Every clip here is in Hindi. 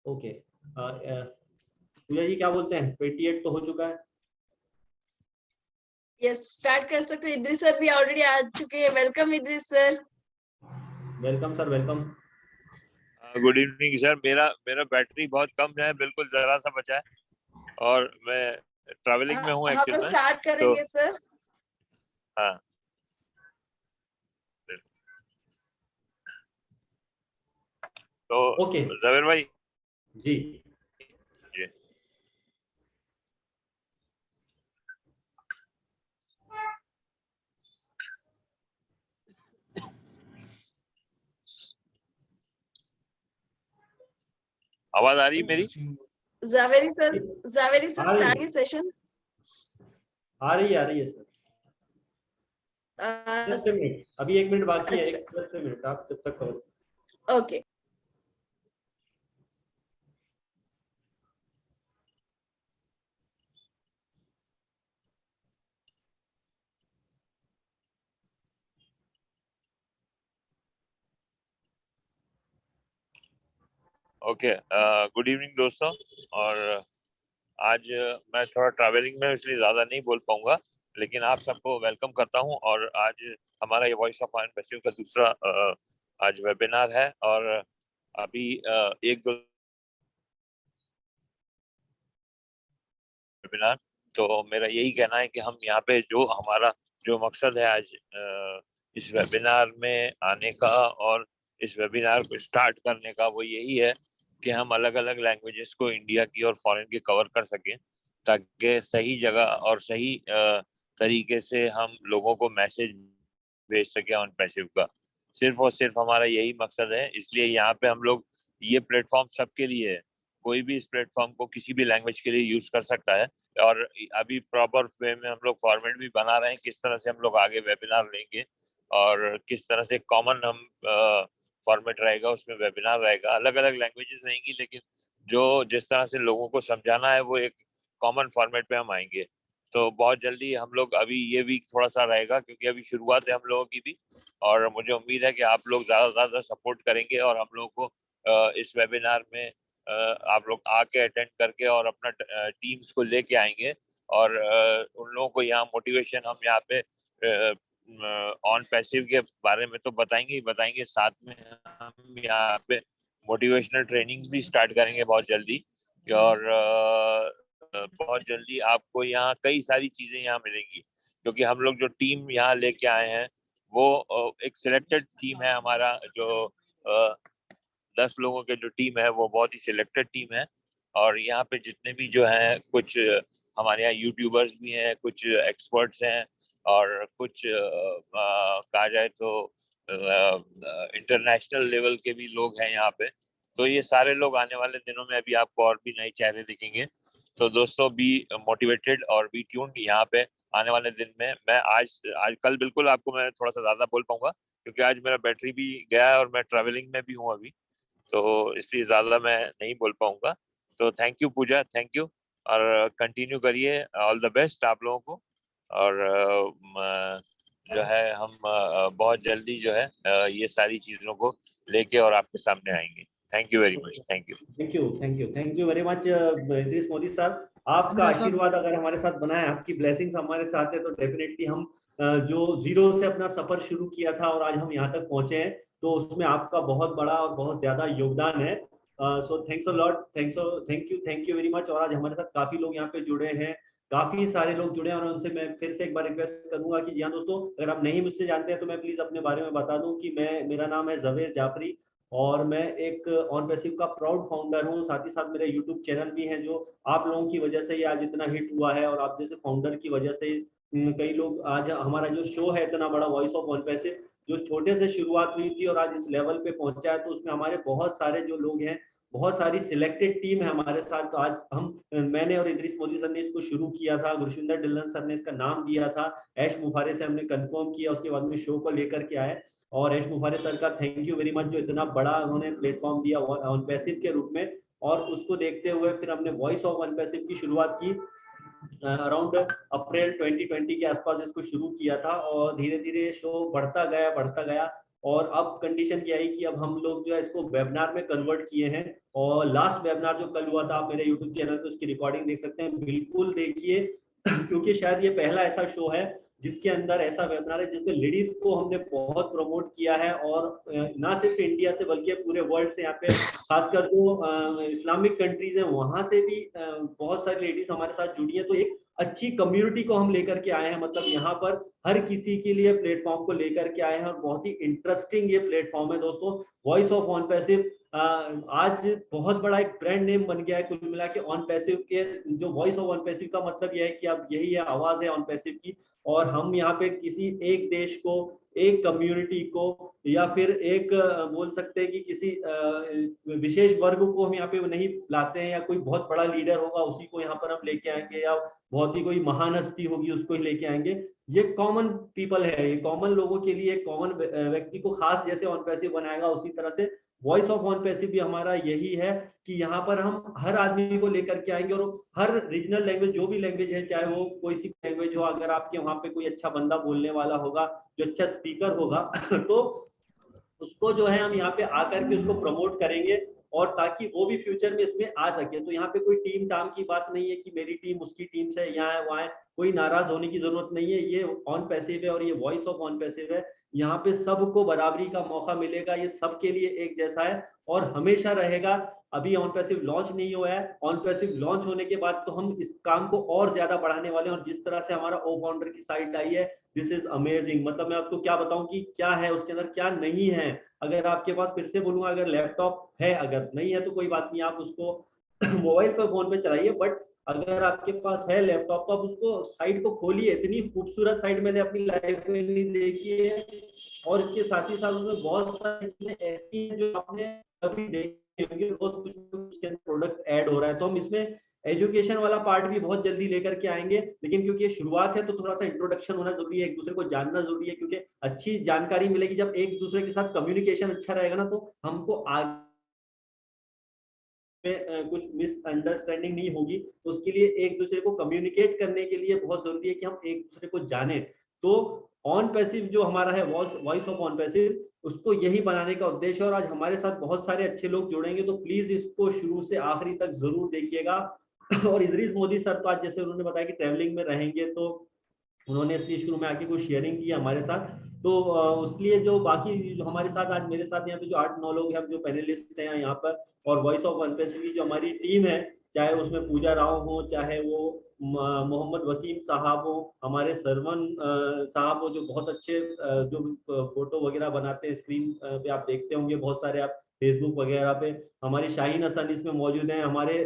ओके, पूजा जी क्या बोलते हैं, 28 तो हो चुका है। यस, स्टार्ट कर सकते हैं। इद्रिस सर भी ऑलरेडी आ चुके हैं। Welcome Idris sir. Welcome sir, welcome. Good evening sir. मेरा मेरा बैटरी बहुत कम है, बिल्कुल जरा सा बचा है और मैं ट्रैवलिंग में हूँ हम एक्चुअल लोग में। स्टार्ट करेंगे सर। हाँ, तो ओके जवेर भाई जी। जी। आवाज आ रही है मेरी? जावेरी सर आ रही स्टार्ट है, सेशन। आ रही है सर। जस्ट ए मिनट, अभी 1 मिनट बाकी है, अच्छा, जस्ट ए मिनट, आप जब तक करो। ओके। ओके, गुड इवनिंग दोस्तों। और आज मैं थोड़ा ट्रैवलिंग में, इसलिए ज्यादा नहीं बोल पाऊंगा, लेकिन आप सबको वेलकम करता हूं। और आज हमारा ये वॉइस ऑफ आयरन फेस्टिवल का दूसरा आज वेबिनार है। और अभी एक दो वेबिनार, तो मेरा यही कहना है कि हम यहाँ पे जो हमारा जो मकसद है आज इस वेबिनार में आने का और इस वेबिनार को स्टार्ट करने का, वो यही है कि हम अलग अलग लैंग्वेजेस को इंडिया की और फॉरेन की कवर कर सकें, ताकि सही जगह और सही तरीके से हम लोगों को मैसेज भेज सकें ऑन पैसिव का। सिर्फ और सिर्फ हमारा यही मकसद है। इसलिए यहाँ पे हम लोग, ये प्लेटफॉर्म सबके लिए है, कोई भी इस प्लेटफॉर्म को किसी भी लैंग्वेज के लिए यूज कर सकता है। और अभी प्रॉपर वे में हम लोग फॉर्मेट भी बना रहे हैं, किस तरह से हम लोग आगे वेबिनार लेंगे और किस तरह से कॉमन हम फॉर्मेट रहेगा, उसमें वेबिनार रहेगा। अलग अलग लैंग्वेजेस रहेंगी, लेकिन जो जिस तरह से लोगों को समझाना है वो एक कॉमन फॉर्मेट पे हम आएंगे। तो बहुत जल्दी हम लोग, अभी ये वीक थोड़ा सा रहेगा क्योंकि अभी शुरुआत है हम लोगों की भी, और मुझे उम्मीद है कि आप लोग ज्यादा से ज्यादा सपोर्ट करेंगे और हम लोगों को इस वेबिनार में आप लोग आके अटेंड करके और अपना टीम्स को लेके आएंगे। और उन लोगों को यहाँ मोटिवेशन हम यहाँ पे ऑन पैसिव के बारे में तो बताएंगे ही बताएंगे, साथ में हम यहाँ पे मोटिवेशनल ट्रेनिंग्स भी स्टार्ट करेंगे बहुत जल्दी। और बहुत जल्दी आपको यहाँ कई सारी चीजें यहाँ मिलेंगी, क्योंकि हम लोग जो टीम यहाँ लेके आए हैं वो एक सिलेक्टेड टीम है। हमारा जो 10 लोगों के जो टीम है वो बहुत ही सिलेक्टेड टीम है। और यहाँ पे जितने भी जो हैं, कुछ हमारे यहाँ यूट्यूबर्स भी हैं, कुछ एक्सपर्ट्स हैं, और कुछ कहा जाए तो इंटरनेशनल लेवल के भी लोग हैं यहाँ पे। तो ये सारे लोग आने वाले दिनों में अभी आपको और भी नए चेहरे दिखेंगे। तो दोस्तों, बी मोटिवेटेड और बी ट्यून्ड। यहाँ पे आने वाले दिन में मैं आज कल बिल्कुल आपको मैं थोड़ा सा ज्यादा बोल पाऊंगा, क्योंकि आज मेरा बैटरी भी गया है और मैं ट्रैवलिंग में भी हूँ अभी, तो इसलिए ज्यादा मैं नहीं बोल पाऊंगा। तो thank you Puja, thank you, और कंटिन्यू करिए। ऑल द बेस्ट आप लोगों को। और जो है हम बहुत जल्दी जो है ये सारी चीजों को लेके और आपके सामने आएंगे। Thank you very much. Thank you, thank you, thank you, thank you very much Idris Modi sir. आपका आशीर्वाद अगर हमारे साथ बना है, आपकी ब्लेसिंग्स हमारे साथ है, तो डेफिनेटली हम जो जीरो से अपना सफर शुरू किया था और आज हम यहाँ तक पहुंचे हैं, तो उसमें आपका बहुत बड़ा और बहुत ज्यादा योगदान है। So thanks a lot, thank you very much. और आज हमारे साथ काफी लोग यहाँ पे जुड़े हैं, काफी सारे लोग जुड़े हैं, और उनसे मैं फिर से एक बार रिक्वेस्ट करूंगा कि जी हाँ दोस्तों, अगर आप नहीं मुझसे जानते हैं तो मैं प्लीज अपने बारे में बता दूं कि मेरा नाम है जवेर जाफरी, और मैं एक ऑन पैसिव का प्राउड फाउंडर हूँ। साथ ही साथ मेरा यूट्यूब चैनल भी है, जो आप लोगों की वजह से ही आज इतना हिट हुआ है, और आप जैसे फाउंडर की वजह से कई लोग, आज हमारा जो शो है इतना बड़ा वॉइस ऑफ ऑन पैसिव, जो छोटे से शुरुआत हुई थी और आज इस लेवल पे पहुंचा है, तो उसमें हमारे बहुत सारे जो लोग हैं, बहुत सारी सिलेक्टेड टीम है हमारे साथ। तो आज मैंने और इद्रिस मोदी सर ने इसको शुरू किया था, गुरशिंदर डिल्लन सर ने इसका नाम दिया था, ऐश मुफारे से हमने कंफर्म किया, उसके बाद में शो को लेकर के आए। और ऐश मुफारे सर का थैंक यू वेरी मच, जो इतना बड़ा उन्होंने प्लेटफॉर्म दिया ऑन पैसिव के रूप में। और उसको देखते हुए फिर हमने वॉइस ऑफ ऑन पैसिव की शुरुआत की, अराउंड अप्रैल 2020 के आसपास इसको शुरू किया था, और धीरे धीरे शो बढ़ता गया, बढ़ता गया। और अब कंडीशन क्या आई कि अब हम लोग जो है इसको वेबिनार में कन्वर्ट किए हैं। और लास्ट वेबिनार जो कल हुआ था, आप मेरे यूट्यूब चैनल पे उसकी रिकॉर्डिंग देख सकते हैं, बिल्कुल देखिए क्योंकि शायद ये पहला ऐसा शो है जिसके अंदर ऐसा वेबिनार है जिसमें लेडीज को हमने बहुत प्रमोट किया है। और ना सिर्फ इंडिया से बल्कि पूरे वर्ल्ड से, यहाँ पे खासकर जो इस्लामिक कंट्रीज हैं वहां से भी बहुत सारी लेडीज हमारे साथ जुड़ी है। तो एक अच्छी कम्युनिटी को हम लेकर के आए हैं, मतलब यहाँ पर हर किसी के लिए प्लेटफॉर्म को लेकर के आए हैं और बहुत ही इंटरेस्टिंग ये प्लेटफॉर्म है दोस्तों। वॉइस ऑफ ऑन पैसिव आज बहुत बड़ा एक ब्रांड नेम बन गया है कुल मिला के ऑन पैसिव के। जो वॉइस ऑफ ऑन पैसिव का मतलब यह है कि अब यही है, आवाज है ऑन पैसिव की। और हम यहाँ पे किसी एक देश को, एक कम्युनिटी को, या फिर एक बोल सकते हैं कि किसी विशेष वर्ग को हम यहाँ पे नहीं लाते हैं, या कोई बहुत बड़ा लीडर होगा उसी को यहाँ पर हम लेके आएंगे, या बहुत ही कोई महान हस्ती होगी उसको ही लेके आएंगे। ये कॉमन पीपल है, ये कॉमन लोगों के लिए, कॉमन व्यक्ति को खास जैसे ऑन पैसिव बनाएगा उसी तरह से वॉइस ऑफ ऑन पैसिव भी हमारा यही है कि यहाँ पर हम हर आदमी को लेकर के आएंगे। और हर रीजनल लैंग्वेज, जो भी लैंग्वेज है, चाहे वो कोई सी लैंग्वेज हो, अगर आपके वहाँ पे कोई अच्छा बंदा बोलने वाला होगा, जो अच्छा स्पीकर होगा तो उसको जो है हम यहाँ पे आकर के उसको प्रमोट करेंगे, और ताकि वो भी फ्यूचर में इसमें आ सके। तो यहाँ पे कोई टीम टाम की बात नहीं है कि मेरी टीम उसकी टीम से यहाँ है वहाँ है, कोई नाराज होने की जरूरत नहीं है। ये ऑन पैसिव है और ये वॉइस ऑफ ऑन पैसिव है, यहाँ पे सबको बराबरी का मौका मिलेगा, ये सबके लिए एक जैसा है और हमेशा रहेगा। अभी ऑन पैसिव लॉन्च नहीं हुआ है, ऑन पैसिव लॉन्च होने के बाद तो हम इस काम को और ज्यादा बढ़ाने वाले हैं। और जिस तरह से हमारा ओ फाउंडर की साइट आई है, दिस इज अमेजिंग। मतलब मैं आपको क्या बताऊं कि क्या है उसके अंदर, क्या नहीं है। अगर आपके पास, फिर से बोलूंगा, अगर लैपटॉप है, अगर नहीं है तो कोई बात नहीं, आप उसको मोबाइल पर फोन पे चलाइए, बट अगर आपके पास है लैपटॉप तो आप उसको साइट को खोलिए। इतनी खूबसूरत साइट मैंने अपनी लाइफ में नहीं देखी है। और इसके साथ ही साथ उसमें बहुत सारी चीजें ऐसी हैं जो आपने कभी देखी होंगी, रोज कुछ उसके अंदर प्रोडक्ट ऐड हो रहा है। तो हम इसमें एजुकेशन वाला पार्ट भी बहुत जल्दी लेकर के आएंगे, लेकिन क्योंकि ये शुरुआत है तो थोड़ा सा इंट्रोडक्शन होना जरूरी है, एक दूसरे को जानना जरूरी है, क्योंकि अच्छी जानकारी मिलेगी जब एक दूसरे के साथ कम्युनिकेशन अच्छा रहेगा ना, तो हमको आगे में कुछ मिसअंडरस्टैंडिंग नहीं होगी। तो उसके लिए एक दूसरे को कम्युनिकेट करने के लिए बहुत जरूरी है कि हम एक दूसरे को जाने। तो ऑन पैसिव जो हमारा है, वॉइस ऑफ ऑन पैसिव, उसको यही बनाने का उद्देश्य है। और आज हमारे साथ बहुत सारे अच्छे लोग जुड़ेंगे, तो प्लीज इसको शुरू से आखिरी तक जरूर देखिएगा। और इदरीस मोदी सर तो आज जैसे उन्होंने बताया कि ट्रैवलिंग में रहेंगे, तो उन्होंने इसलिए शुरू में आके कुछ शेयरिंग की हमारे साथ। तो उसलिए जो बाकी जो हमारे साथ आज मेरे साथ यहाँ पे जो 8-9 लोग हैं, जो पैनलिस्ट हैं यहाँ पर, और वॉइस ऑफ वन पैसिव की जो हमारी टीम है, चाहे उसमें पूजा राव हो, चाहे वो मोहम्मद वसीम साहब हो, हमारे सरवन साहब हो, जो बहुत अच्छे जो फोटो वगैरह बनाते हैं, स्क्रीन पे आप देखते होंगे बहुत सारे, आप फेसबुक वगैरह पे। हमारी शाहीन हसन इसमें मौजूद हैं, हमारे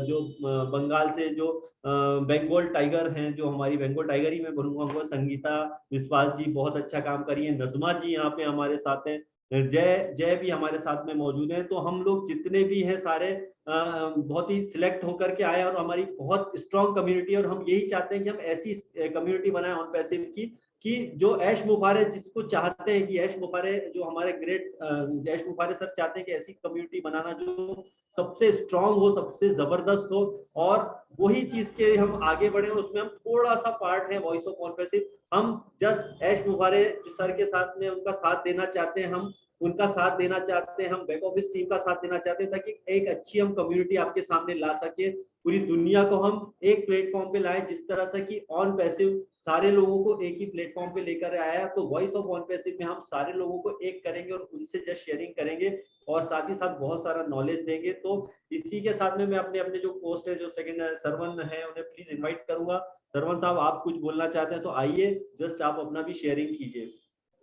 जो बंगाल से जो बंगाल टाइगर हैं, जो हमारी बंगाल टाइगर ही मैं बोलूंगा, वो संगीता विश्वास जी बहुत अच्छा काम करी है। नजमा जी यहाँ पे हमारे साथ हैं, जय जय भी हमारे साथ में मौजूद हैं। तो हम लोग जितने भी हैं सारे बहुत ही सिलेक्ट होकर के आए, और हमारी बहुत स्ट्रॉन्ग कम्युनिटी है। और हम यही चाहते हैं कि हम ऐसी कम्युनिटी बनाएं ऑन पैसिव की, कि जो ऐश मुफारे जिसको चाहते हैं, कि ऐश मुफारे जो हमारे ग्रेट ऐश मुफारे सर चाहते हैं कि ऐसी कम्युनिटी बनाना जो सबसे स्ट्रांग हो, सबसे जबरदस्त हो, और वही चीज के हम आगे बढ़े। और उसमें हम थोड़ा सा पार्ट है वॉइस ऑफ ऑन पैसिव, हम जस्ट ऐश मुफारे जो सर के साथ में उनका साथ देना चाहते हैं, हम उनका साथ देना चाहते हैं, हम बैक ऑफिस टीम का साथ देना चाहते हैं, ताकि एक अच्छी हम कम्युनिटी आपके सामने ला सके। पूरी दुनिया को हम एक प्लेटफॉर्म पे लाएं, जिस तरह से कि ऑन पैसिव सारे लोगों को एक ही प्लेटफॉर्म पे लेकर आया। तो वॉइस ऑफ ऑन पैसिव में हम सारे लोगों को एक करेंगे और उनसे जस्ट शेयरिंग करेंगे, और साथ ही साथ बहुत सारा नॉलेज देंगे। तो इसी के साथ में मैं अपने अपने जो पोस्ट है, जो सेकंड सरवन है, उन्हें प्लीज इनवाइट करूंगा। सरवन साहब, आप कुछ बोलना चाहते हैं तो आइए, जस्ट आप अपना भी शेयरिंग कीजिए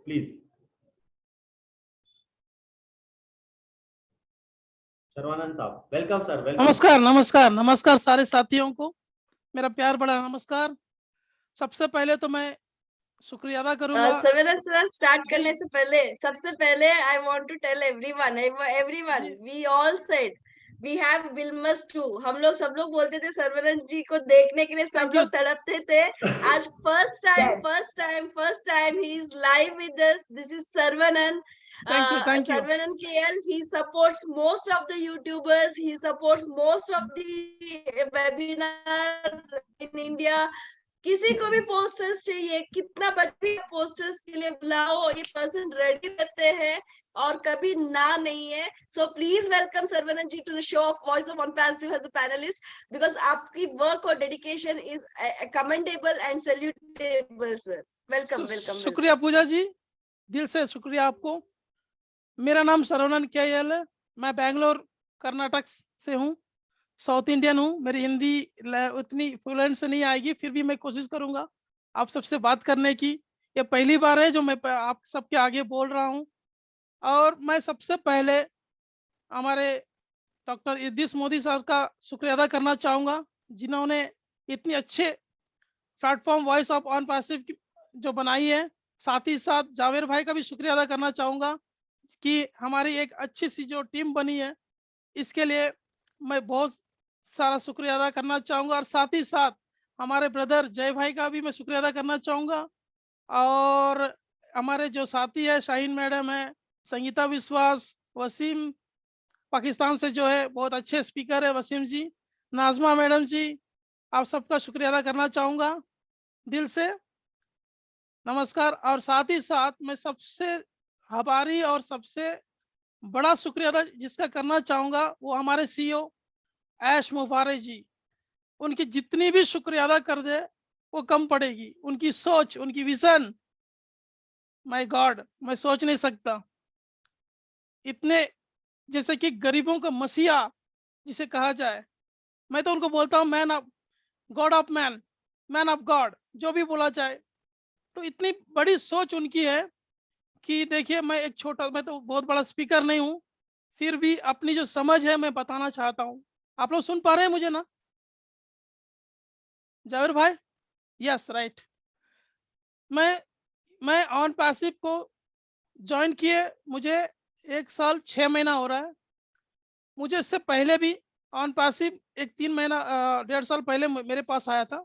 प्लीज। सर्वानंद साहब, वेलकम सर, वेलकम। नमस्कार नमस्कार नमस्कार सारे साथियों को मेरा प्यार बड़ा नमस्कार। सबसे पहले तो मैं शुक्रिया अदा करूंगा। सर्वेलेंस सर, स्टार्ट करने से पहले सबसे पहले I want to tell everyone we all said we have विल्मस टू। हम लोग सब लोग बोलते थे सर्वेलेंस जी को देखने के लिए, सब लोग तड़पते थे। आज first time he is live with us. This is Saravanan. Thank you. Sarvanan KL, he supports most of the YouTubers, he supports most of the webinars in India. किसी को भी पोस्टर्स चाहिए, कितना बच्चे पोस्टर्स के लिए बुलाओ, ये पर्सन रेडी रहते हैं और कभी ना नहीं है। So please welcome Sarvanand ji to the show of voice of अनपैसिव एज अ पैनलिस्ट, बिकॉज आपकी वर्क और dedication is commendable and salutable sir. Welcome welcome. शुक्रिया पूजा जी, दिल से शुक्रिया आपको। मेरा नाम सर्वनंद KL है, मैं बेंगलोर कर्नाटक से हूँ, साउथ इंडियन हूँ। मेरी हिंदी उतनी फ्लुएंट से नहीं आएगी, फिर भी मैं कोशिश करूँगा आप सबसे बात करने की। ये पहली बार है जो मैं आप सबके आगे बोल रहा हूँ। और मैं सबसे पहले हमारे डॉक्टर इद्रिस मोदी साहब का शुक्रिया अदा करना चाहूँगा, जिन्होंने इतनी अच्छे प्लेटफॉर्म वॉइस ऑफ अनपैसिव जो बनाई है। साथ ही साथ जावेर भाई का भी शुक्रिया अदा करना चाहूँगा कि हमारी एक अच्छी सी जो टीम बनी है, इसके लिए मैं बहुत सारा शुक्रिया अदा करना चाहूँगा। और साथ ही साथ हमारे ब्रदर जय भाई का भी मैं शुक्रिया अदा करना चाहूँगा। और हमारे जो साथी है, शाहीन मैडम है, संगीता विश्वास, वसीम पाकिस्तान से जो है बहुत अच्छे स्पीकर है वसीम जी, नाजमा मैडम जी, आप सबका शुक्रिया अदा करना चाहूँगा दिल से। नमस्कार। और साथ ही साथ मैं सबसे आभारी और सबसे बड़ा शुक्रिया अदा जिसका करना चाहूँगा वो हमारे CEO ऐश मुफारे जी। उनकी जितनी भी शुक्रिया अदा कर दे वो कम पड़ेगी। उनकी सोच, उनकी विजन, माय गॉड, मैं सोच नहीं सकता। इतने जैसे कि गरीबों का मसीहा जिसे कहा जाए, मैं तो उनको बोलता हूँ man of God of man, man of God, जो भी बोला जाए। तो इतनी बड़ी सोच उनकी है कि देखिए, मैं तो बहुत बड़ा स्पीकर नहीं हूँ, फिर भी अपनी जो समझ है मैं बताना चाहता हूँ। आप लोग सुन पा रहे हैं मुझे ना जावेर भाई? Yes, right. मैं अनपैसिव को ज्वाइन किए मुझे 1 साल 6 महीना हो रहा है। मुझे इससे पहले भी अनपैसिव 3 महीना 1.5 साल पहले मेरे पास आया था,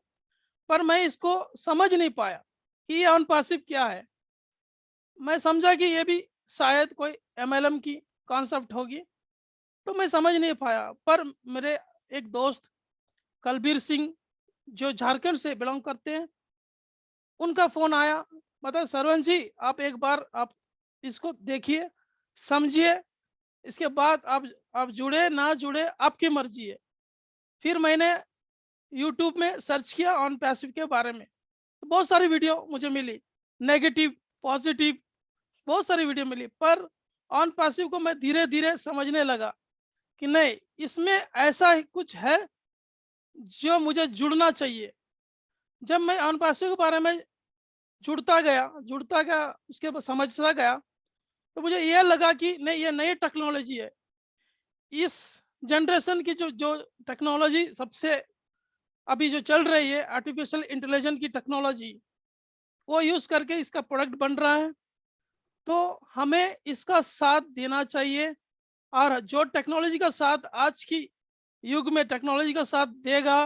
पर मैं इसको समझ नहीं पाया कि ये अनपैसिव क्या है। मैं समझा कि ये भी शायद कोई MLM की कॉन्सेप्ट होगी, तो मैं समझ नहीं पाया। पर मेरे एक दोस्त कलबीर सिंह जो झारखंड से बिलोंग करते हैं, उनका फ़ोन आया, मतलब सरवण जी आप एक बार आप इसको देखिए, समझिए, इसके बाद आप जुड़े ना जुड़े आपकी मर्जी है। फिर मैंने यूट्यूब में सर्च किया अनपैसिव के बारे में, तो बहुत सारी वीडियो मुझे मिली, नेगेटिव, पॉजिटिव, बहुत सारी वीडियो मिली। पर अनपैसिव को मैं धीरे धीरे समझने लगा कि नहीं, इसमें ऐसा ही कुछ है जो मुझे जुड़ना चाहिए। जब मैं अनपैसिव के बारे में जुड़ता गया, उसके बाद समझता गया, तो मुझे ये लगा कि नहीं, ये नई टेक्नोलॉजी है। इस जनरेशन की जो टेक्नोलॉजी सबसे अभी जो चल रही है, आर्टिफिशियल इंटेलिजेंस की टेक्नोलॉजी, वो यूज़ करके इसका प्रोडक्ट बन रहा है। तो हमें इसका साथ देना चाहिए, और जो टेक्नोलॉजी का साथ आज की युग में टेक्नोलॉजी का साथ देगा,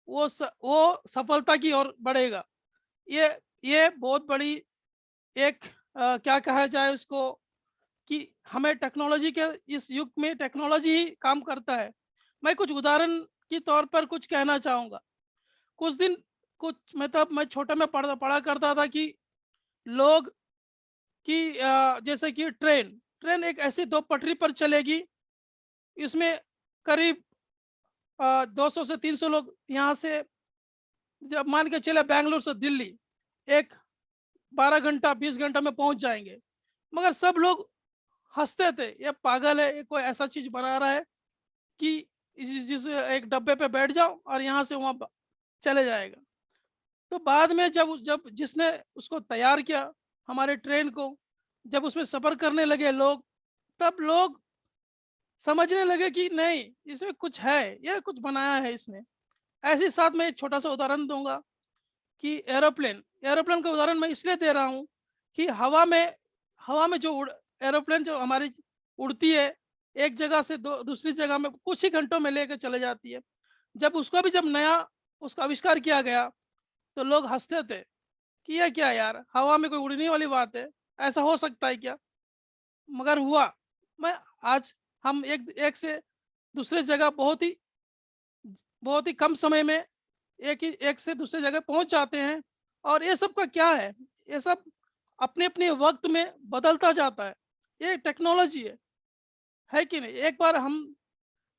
वो सफलता की ओर बढ़ेगा। ये बहुत बड़ी एक क्या कहा जाए उसको, कि हमें टेक्नोलॉजी के इस युग में टेक्नोलॉजी ही काम करता है। मैं कुछ उदाहरण के तौर पर कुछ कहना चाहूँगा। मतलब मैं छोटे में पढ़ा करता था कि लोग कि जैसे कि ट्रेन एक ऐसी 2 पटरी पर चलेगी, इसमें करीब 200 से 300 लोग यहाँ से, जब मान के चले बेंगलुरु से दिल्ली, एक 12 घंटा 20 घंटा में पहुंच जाएंगे। मगर सब लोग हंसते थे, ये पागल है, ये कोई ऐसा चीज बना रहा है कि जिस एक डब्बे पे बैठ जाओ और यहाँ से वहाँ चले जाएगा। तो बाद में जब जिसने उसको तैयार किया, हमारे ट्रेन को, जब उसमें सफर करने लगे लोग, तब लोग समझने लगे कि नहीं, इसमें कुछ है, ये कुछ बनाया है इसने। ऐसे साथ में एक छोटा सा उदाहरण दूंगा कि एरोप्लेन का उदाहरण मैं इसलिए दे रहा हूँ कि हवा में जो एरोप्लेन जो हमारी उड़ती है, एक जगह से दूसरी जगह में कुछ ही घंटों में लेकर चले जाती है। जब नया उसका आविष्कार किया गया, तो लोग हंसते थे कि यह क्या यार, हवा में कोई उड़ने वाली बात है, ऐसा हो सकता है क्या? मगर हुआ। आज हम एक से दूसरे जगह बहुत ही कम समय में एक से दूसरे जगह पहुंच जाते हैं। और ये सब का क्या है, ये सब अपने अपने वक्त में बदलता जाता है, ये टेक्नोलॉजी है कि नहीं। एक बार हम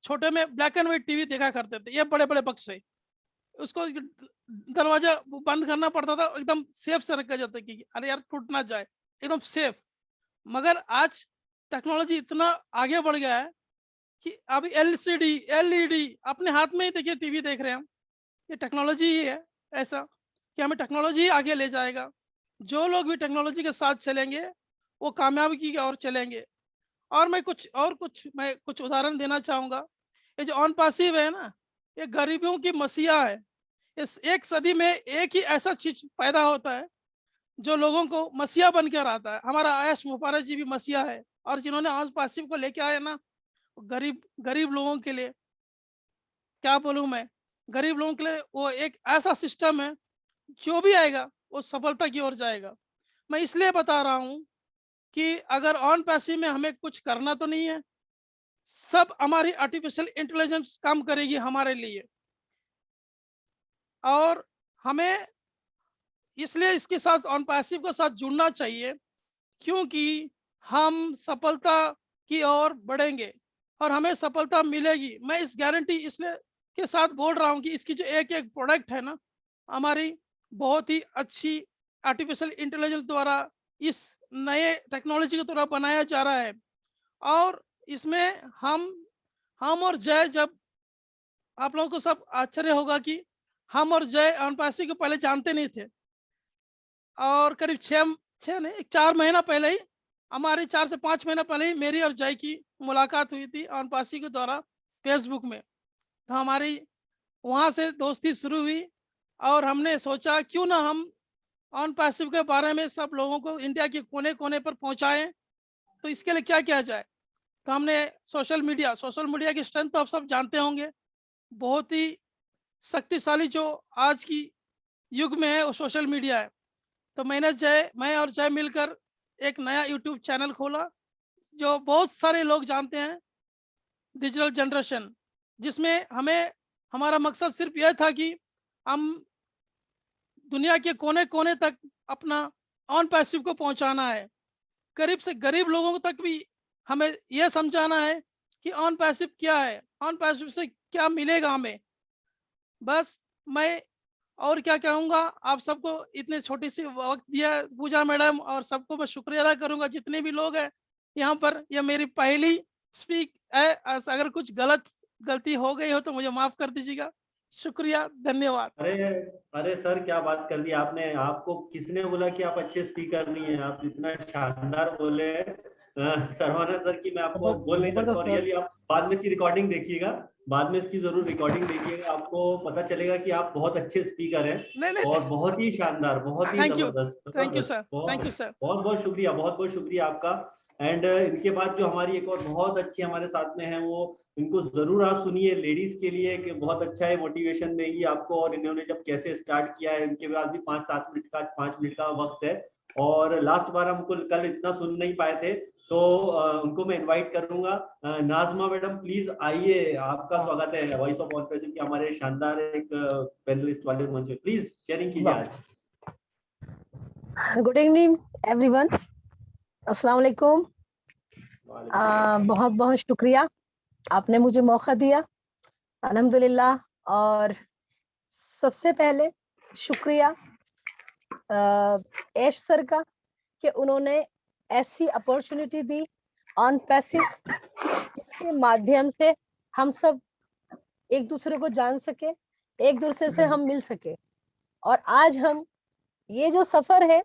छोटे में ब्लैक एंड व्हाइट टीवी देखा करते थे, ये बड़े बड़े बक्स से, उसको दरवाजा बंद करना पड़ता था, एकदम सेफ से रखा जाता कि अरे यार टूट ना जाए, एकदम सेफ। मगर आज टेक्नोलॉजी इतना आगे बढ़ गया है कि अभी LCD LED अपने हाथ में ही देखिए, टीवी देख रहे हैं हम, ये टेक्नोलॉजी ही है। ऐसा कि हमें टेक्नोलॉजी आगे ले जाएगा। जो लोग भी टेक्नोलॉजी के साथ चलेंगे वो कामयाबी की ओर चलेंगे। और मैं कुछ उदाहरण देना चाहूँगा। ये जो ऑन पासिव है ना, ये गरीबों की मसीहा है। इस एक सदी में एक ही ऐसा चीज पैदा होता है जो लोगों को मसीहा बन कर आता है। हमारा आयश मुबारक जी भी मसीहा है, और जिन्होंने ऑन पासिव को लेके आए ना, गरीब लोगों के लिए, क्या बोलूं मैं, गरीब लोगों के लिए वो एक ऐसा सिस्टम है, जो भी आएगा वो सफलता की ओर जाएगा। मैं इसलिए बता रहा हूं कि अगर ऑन पैसिव में हमें कुछ करना तो नहीं है, सब हमारी आर्टिफिशियल इंटेलिजेंस काम करेगी हमारे लिए। और हमें इसलिए इसके साथ ऑन पैसिव के साथ जुड़ना चाहिए, क्योंकि हम सफलता की ओर बढ़ेंगे और हमें सफलता मिलेगी। मैं इस गारंटी इसलिए के साथ बोल रहा हूँ कि इसकी जो एक एक प्रोडक्ट है ना, हमारी बहुत ही अच्छी आर्टिफिशियल इंटेलिजेंस द्वारा इस नए टेक्नोलॉजी के द्वारा बनाया जा रहा है। और इसमें हम और जय, जब आप लोगों को सब आश्चर्य होगा कि हम और जय ऑन पैसिव को पहले जानते नहीं थे, और करीब 4 महीना पहले ही, हमारे 4 से 5 महीना पहले ही मेरी और जय की मुलाकात हुई थी ऑन पासिव के द्वारा फेसबुक में। तो हमारी वहाँ से दोस्ती शुरू हुई, और हमने सोचा क्यों ना हम ऑन पैसिव के बारे में सब लोगों को इंडिया के कोने कोने पर पहुँचाएं। तो इसके लिए क्या किया जाए, तो हमने सोशल मीडिया की स्ट्रेंथ तो आप सब जानते होंगे, बहुत ही शक्तिशाली जो आज की युग में है वो सोशल मीडिया है। तो मैं और जय मिलकर एक नया यूट्यूब चैनल खोला, जो बहुत सारे लोग जानते हैं, डिजिटल जनरेशन, जिसमें हमारा मकसद सिर्फ यह था कि हम दुनिया के कोने कोने तक अपना ऑन पैसिव को पहुंचाना है। गरीब से गरीब लोगों तक भी हमें यह समझाना है कि ऑन पैसिव क्या है, ऑन पैसिव से क्या मिलेगा हमें। बस मैं और क्या कहूँगा, आप सबको इतने छोटी सी वक्त दिया पूजा मैडम, और सबको मैं शुक्रिया अदा करूँगा जितने भी लोग हैं यहाँ पर। यह मेरी पहली स्पीक है, अगर कुछ गलती हो गई हो तो मुझे माफ कर दीजिएगा। शुक्रिया, धन्यवाद। अरे सर, क्या बात कर दी आपने। आपको किसने बोला कि आप अच्छे स्पीकर नहीं है? आप इतना शानदार बोले सरवाना सर की मैं आपको बोल नहीं सकता। और रियली आप बाद में इसकी रिकॉर्डिंग देखिएगा, बाद में इसकी जरूर रिकॉर्डिंग देखिएगा, आपको पता चलेगा कि आप बहुत अच्छे स्पीकर हैं और बहुत ही शानदार, बहुत ही जबरदस्त। Thank you sir, thank you sir, बहुत बहुत शुक्रिया आपका। एंड इनके बाद जो हमारी एक और बहुत अच्छी हमारे साथ में है, वो इनको जरूर आप सुनिए, लेडीज के लिए कि बहुत अच्छा है, मोटिवेशन देंगी आपको। और इन्होंने जब कैसे स्टार्ट किया है, इनके पास भी 5 मिनट का वक्त है। और लास्ट बार हमको कल इतना सुन नहीं पाए थे, तो उनको मैं इनवाइट करूंगा। नाजमा मैडम प्लीज आइए, आपका स्वागत है वॉइस ऑफ ऑन पैसिव के हमारे शानदार एक पैनलिस्ट वाले मंच पे। प्लीज शेयरिंग कीजिए आज। गुड इवनिंग एवरीवन, अस्सलाम वालेकुम। बहुत बहुत शुक्रिया, आपने मुझे मौका दिया, अल्हम्दुलिल्लाह। और सबसे पहले शुक्रिया ऐश सर का कि उन्होंने ऐसी अपॉर्चुनिटी दी ऑन पैसिव, जिसके माध्यम से हम सब एक दूसरे को जान सके, एक दूसरे से हम मिल सके। और आज हम ये जो सफर है,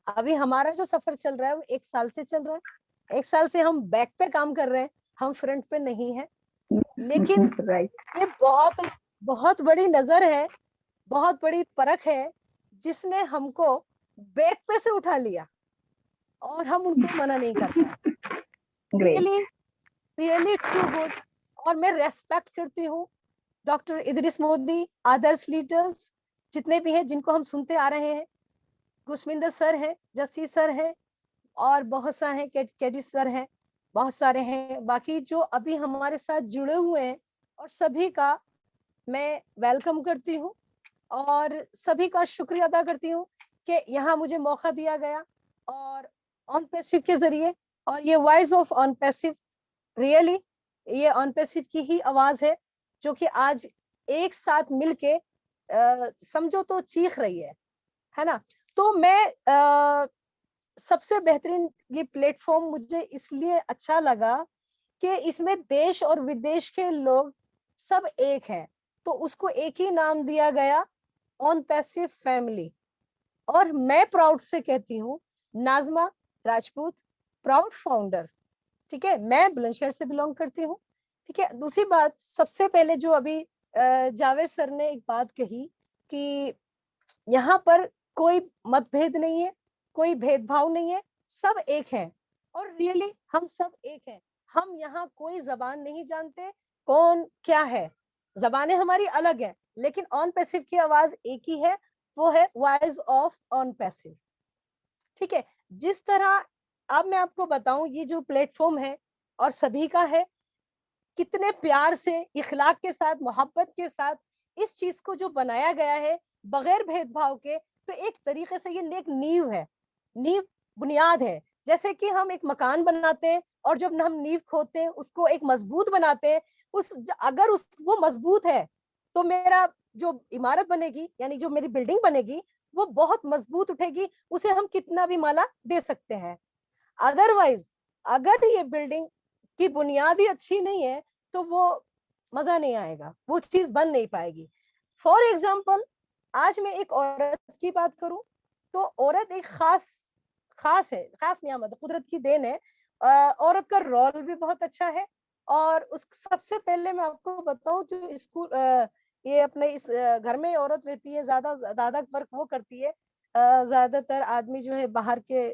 अभी हमारा जो सफर चल रहा है वो 1 साल से चल रहा है। 1 साल से हम बैक पे काम कर रहे हैं, हम फ्रंट पे नहीं है। लेकिन ये बहुत बहुत बड़ी नजर है, बहुत बड़ी परख है, जिसने हमको बैक पे से उठा लिया और हम उनको मना नहीं करते। Really too good. और मैं रेस्पेक्ट करती हूँ doctor Idris Modi, others leaders जितने भी हैं जिनको हम सुनते आ रहे हैं, गुरसमिंदर सर है, जसी सर है, और बहुत सारे हैं, केडी सर हैं, बहुत सारे हैं, बाकी जो अभी हमारे साथ जुड़े हुए हैं, और सभी का मैं वेलकम करती हूँ। और सभी का शुक्रिया अदा करती हूँ कि यहाँ मुझे मौका दिया गया और ऑन पैसिव के जरिए, और ये voice of on passive really ये ऑन पैसिव की ही आवाज है जो कि आज एक साथ मिलके समझो तो चीख रही है ना। तो मैं सबसे बेहतरीन ये प्लेटफॉर्म मुझे इसलिए अच्छा लगा कि इसमें देश और विदेश के लोग सब एक हैं, तो उसको एक ही नाम दिया गया, ऑन पैसिव फैमिली। और मैं प्राउड से कहती हूँ, नाजमा राजपूत प्राउड फाउंडर, ठीक है, मैं बुलंदशहर से बिलोंग करती हूँ, ठीक है। दूसरी बात, सबसे पहले जो अभी जावेद सर ने एक बात कही कि यहाँ पर कोई मतभेद नहीं है, कोई भेदभाव नहीं है, सब एक हैं, और रियली हम सब एक हैं। हम यहाँ कोई जबान नहीं जानते कौन क्या है, जबानें हमारी अलग हैं, लेकिन ऑन पैसिव की आवाज एक ही है, वो है वॉइस ऑफ ऑन पैसिव, ठीक है। जिस तरह अब मैं आपको बताऊं, ये जो प्लेटफॉर्म है और सभी का है, कितने प्यार से, इखलाक के साथ, मोहब्बत के साथ इस चीज को जो बनाया गया है बगैर भेदभाव के, तो एक तरीके से ये एक नींव है, नींव बुनियाद है। जैसे कि हम एक मकान बनाते हैं और जब हम नींव खोदते हैं उसको एक मजबूत बनाते हैं, अगर वो मजबूत है तो मेरा जो इमारत बनेगी, यानी जो मेरी बिल्डिंग बनेगी, वो बहुत मजबूत उठेगी, उसे हम कितना भी माला दे सकते हैं। अदरवाइज अगर ये बिल्डिंग की बुनियाद ही अच्छी नहीं है तो वो मजा नहीं आएगा, वो चीज बन नहीं पाएगी। फॉर एग्जाम्पल, आज मैं एक औरत की बात करूं तो औरत एक खास है, खास नियामत, कुदरत की देन है। औरत का रोल भी बहुत अच्छा है। और उस सबसे पहले मैं आपको बताऊं, जो स्कूल ये अपने इस घर में औरत रहती है, ज्यादा वर्क वो करती है। ज्यादातर आदमी जो है बाहर के,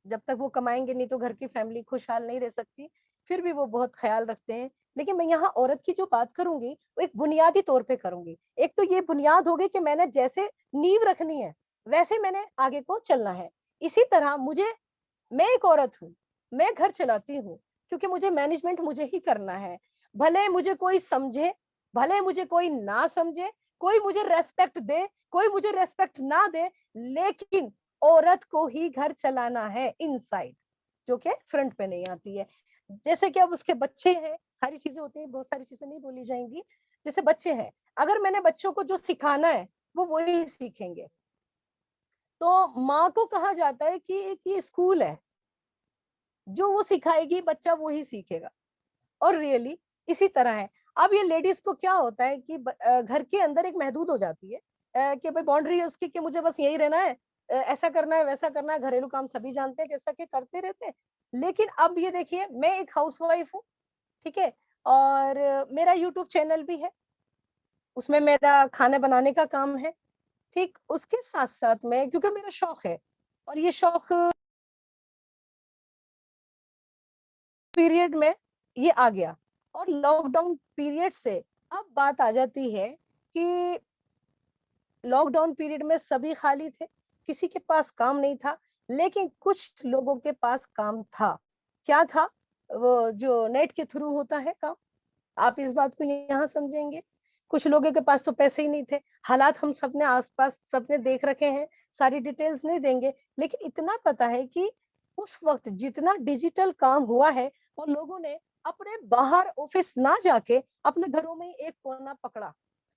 जब तक वो कमाएंगे नहीं तो घर की फैमिली खुशहाल नहीं रह सकती, फिर भी वो बहुत ख्याल रखते हैं। लेकिन मैं यहाँ औरत की जो बात करूंगी वो एक बुनियादी तौर पे करूंगी। एक तो ये बुनियाद होगी कि मैंने जैसे नींव रखनी है वैसे मैंने आगे को चलना है। इसी तरह मैं एक औरत हूँ, मैं घर चलाती हूँ, क्योंकि मुझे मैनेजमेंट मुझे ही करना है। भले मुझे कोई समझे, भले मुझे कोई ना समझे, कोई मुझे रेस्पेक्ट दे, कोई मुझे रेस्पेक्ट ना दे, लेकिन औरत को ही घर चलाना है इनसाइड, जो कि फ्रंट पे नहीं आती है। जैसे कि अब उसके बच्चे हैं, सारी चीजें होती हैं, बहुत सारी चीजें नहीं बोली जाएंगी। जैसे बच्चे हैं, अगर मैंने बच्चों को जो सिखाना है वो वही सीखेंगे। तो माँ को कहा जाता है कि एक ये स्कूल है, जो वो सिखाएगी बच्चा वो ही सीखेगा। और रियली इसी तरह है। अब ये लेडीज को क्या होता है कि घर के अंदर एक महदूद हो जाती है, कि भाई बाउंड्री है उसकी कि मुझे बस यही रहना है, ऐसा करना है, वैसा करना है, घरेलू काम सभी जानते हैं, जैसा कि करते रहते हैं। लेकिन अब ये देखिए, मैं एक हाउसवाइफ हूँ, ठीक है, और मेरा यूट्यूब चैनल भी है, उसमें मेरा खाना बनाने का काम है, ठीक। उसके साथ साथ मैं, क्योंकि मेरा शौक है, और ये शौक पीरियड में ये आ गया, और लॉकडाउन पीरियड से अब बात आ जाती है कि लॉकडाउन पीरियड में सभी खाली थे, किसी के पास काम नहीं था, लेकिन कुछ लोगों के पास काम था। क्या था? वो जो नेट के थ्रू होता है काम, आप इस बात को यहाँ समझेंगे। कुछ लोगों के पास तो पैसे ही नहीं थे। हालात हम सबने आसपास सबने देख रखे हैं, सारी डिटेल्स नहीं देंगे, लेकिन इतना पता है कि उस वक्त जितना डिजिटल काम हुआ है, और लोगों ने अपने बाहर ऑफिस ना जाके अपने घरों में एक कोना पकड़ा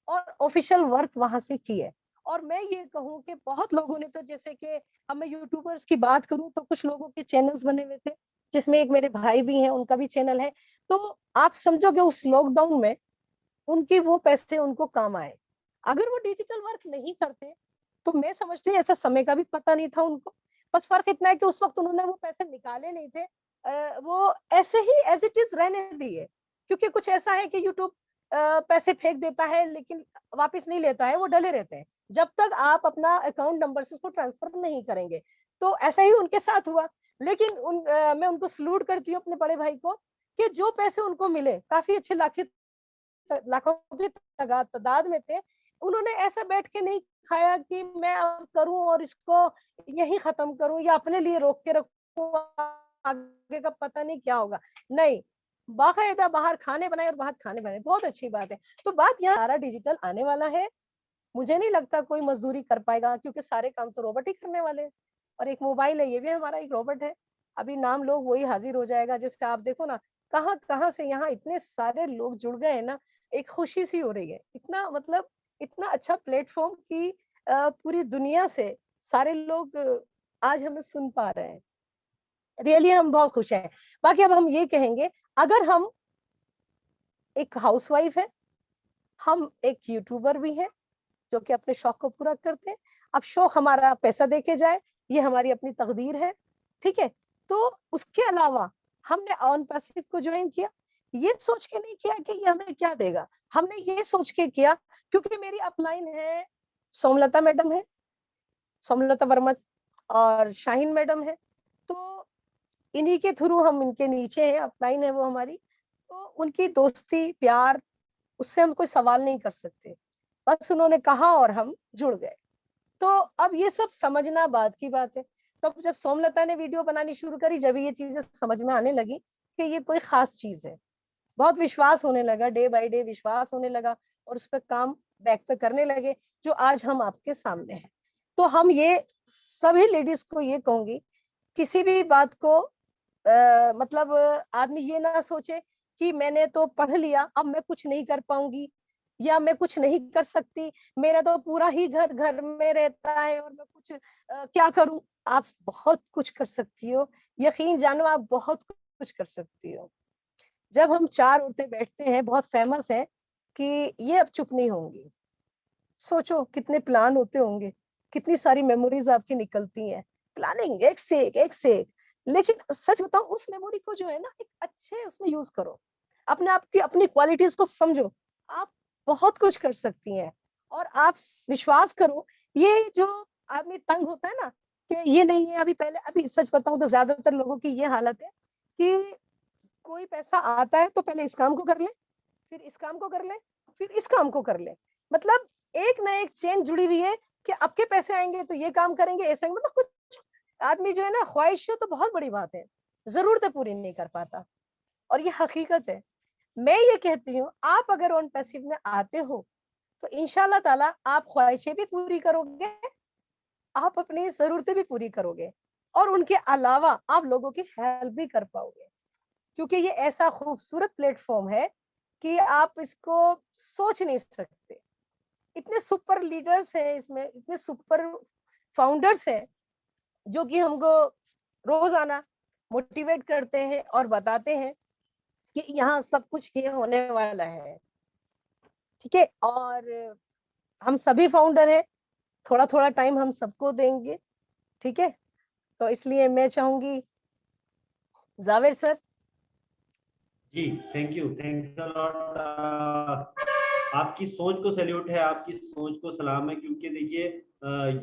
और ऑफिशियल वर्क वहां से किए। और मैं ये कहूँ कि बहुत लोगों ने, तो जैसे कि अब मैं यूट्यूबर्स की बात करूं तो कुछ लोगों के चैनल्स बने हुए थे, जिसमें एक मेरे भाई भी हैं, उनका भी चैनल है। तो आप समझो कि उस लॉकडाउन में उनके वो पैसे उनको काम आए। अगर वो डिजिटल वर्क नहीं करते तो मैं समझती हूँ ऐसा समय का भी पता नहीं था उनको। बस फर्क इतना है कि उस वक्त उन्होंने वो पैसे निकाले नहीं थे, वो ऐसे ही एज इट इज रहने दिए। क्योंकि कुछ ऐसा है कि यूट्यूब पैसे फेंक देता है लेकिन वापस नहीं लेता है, वो डले रहते हैं जब तक आप अपना अकाउंट नंबर से उसको ट्रांसफर नहीं करेंगे। तो ऐसा ही उनके साथ हुआ। लेकिन मैं उनको सलूट करती हूँ, अपने बड़े भाई को, कि जो पैसे उनको मिले, काफी अच्छे लाखों की तादाद में थे, उन्होंने ऐसा बैठ के नहीं खाया कि मैं अब करूं और इसको यही खत्म करूं या अपने लिए रोक के रखूं, आगे का पता नहीं क्या होगा। नहीं, बाकायदा बाहर खाने बनाए और बाहर खाने बनाए, बहुत अच्छी बात है। तो बात यहाँ सारा डिजिटल आने वाला है, मुझे नहीं लगता कोई मजदूरी कर पाएगा, क्योंकि सारे काम तो रोबोट ही करने वाले हैं। और एक मोबाइल है, ये भी हमारा एक रोबोट है। अभी नाम लो वही हाजिर हो जाएगा। जैसे आप देखो ना, कहाँ कहाँ से यहाँ इतने सारे लोग जुड़ गए हैं ना, एक खुशी सी हो रही है। इतना मतलब इतना अच्छा प्लेटफॉर्म की पूरी दुनिया से सारे लोग आज हमें सुन पा रहे हैं। रियली हम बहुत खुश हैं। बाकी अब हम ये कहेंगे, अगर हम एक हाउसवाइफ है, हम एक यूट्यूबर भी हैं जो कि अपने शौक को पूरा करते हैं। अब शौक हमारा पैसा देके जाए, ये हमारी अपनी तकदीर है, ठीक है। तो उसके अलावा हमने ऑन पैसिव को ज्वाइन किया, ये सोच के नहीं किया कि ये हमें क्या देगा, हमने ये सोच के किया क्योंकि मेरी अपलाइन है, सोमलता मैडम है, सोमलता वर्मा और शाहीन मैडम है, तो इन्हीं के थ्रू हम इनके नीचे हैं, अपलाइन है वो हमारी। तो उनकी दोस्ती प्यार, उससे हम कोई सवाल नहीं कर सकते, बस उन्होंने कहा और हम जुड़ गए। तो अब ये सब समझना बाद की बात है। तो जब सोमलता ने वीडियो बनानी शुरू करी, जब ये चीजें समझ में आने लगी कि ये कोई खास चीज है, बहुत विश्वास होने लगा, डे बाय डे विश्वास होने लगा, और उस पर काम बैक पे करने लगे, जो आज हम आपके सामने हैं। तो हम ये सभी लेडीज को ये कहूंगी, किसी भी बात को मतलब आदमी ये ना सोचे कि मैंने तो पढ़ लिया, अब मैं कुछ नहीं कर पाऊंगी या मैं कुछ नहीं कर सकती, मेरा तो पूरा ही घर घर में रहता है और मैं कुछ क्या करूं। आप बहुत कुछ कर सकती हो, यकीन जानो आप बहुत कुछ कर सकती हो। जब हम 4 औरतें बैठते हैं, बहुत फेमस है कि ये अब चुप नहीं होंगी, सोचो कितने प्लान होते होंगे, कितनी सारी मेमोरीज आपकी निकलती हैं, प्लानिंग एक से एक, एक से एक। लेकिन सच बताओ, उस मेमोरी को जो है ना, एक अच्छे उसमें यूज करो, अपने आप की अपनी क्वालिटीज को समझो, आप बहुत कुछ कर सकती हैं। और आप विश्वास करो, ये जो आदमी तंग होता है ना कि ये नहीं है, अभी सच बताऊं तो ज्यादातर लोगों की ये हालत है कि कोई पैसा आता है तो पहले इस काम को कर ले, फिर इस काम को कर ले, फिर इस काम को कर ले। मतलब एक ना एक चेन जुड़ी हुई है कि आपके पैसे आएंगे तो ये काम करेंगे, ऐसे मतलब कुछ आदमी जो है ना, ख्वाहिश तो बहुत बड़ी बात है, जरूरतें पूरी नहीं कर पाता, और ये हकीकत है। मैं ये कहती हूँ, आप अगर ऑन पैसिव में आते हो तो इंशाल्लाह ताला आप ख्वाहिशें भी पूरी करोगे, आप अपनी जरूरतें भी पूरी करोगे, और उनके अलावा आप लोगों की हेल्प भी कर पाओगे, क्योंकि ये ऐसा खूबसूरत प्लेटफॉर्म है कि आप इसको सोच नहीं सकते। इतने सुपर लीडर्स हैं इसमें, इतने सुपर फाउंडर्स हैं जो कि हमको रोजाना मोटिवेट करते हैं और बताते हैं कि यहाँ सब कुछ ये होने वाला है, ठीक है। और हम सभी फाउंडर हैं, थोड़ा थोड़ा टाइम हम सबको देंगे, ठीक है। तो इसलिए मैं चाहूंगी, जावेद सर। जी थैंक्स अ लॉट। आपकी सोच को सैल्यूट है, आपकी सोच को सलाम है, क्योंकि देखिए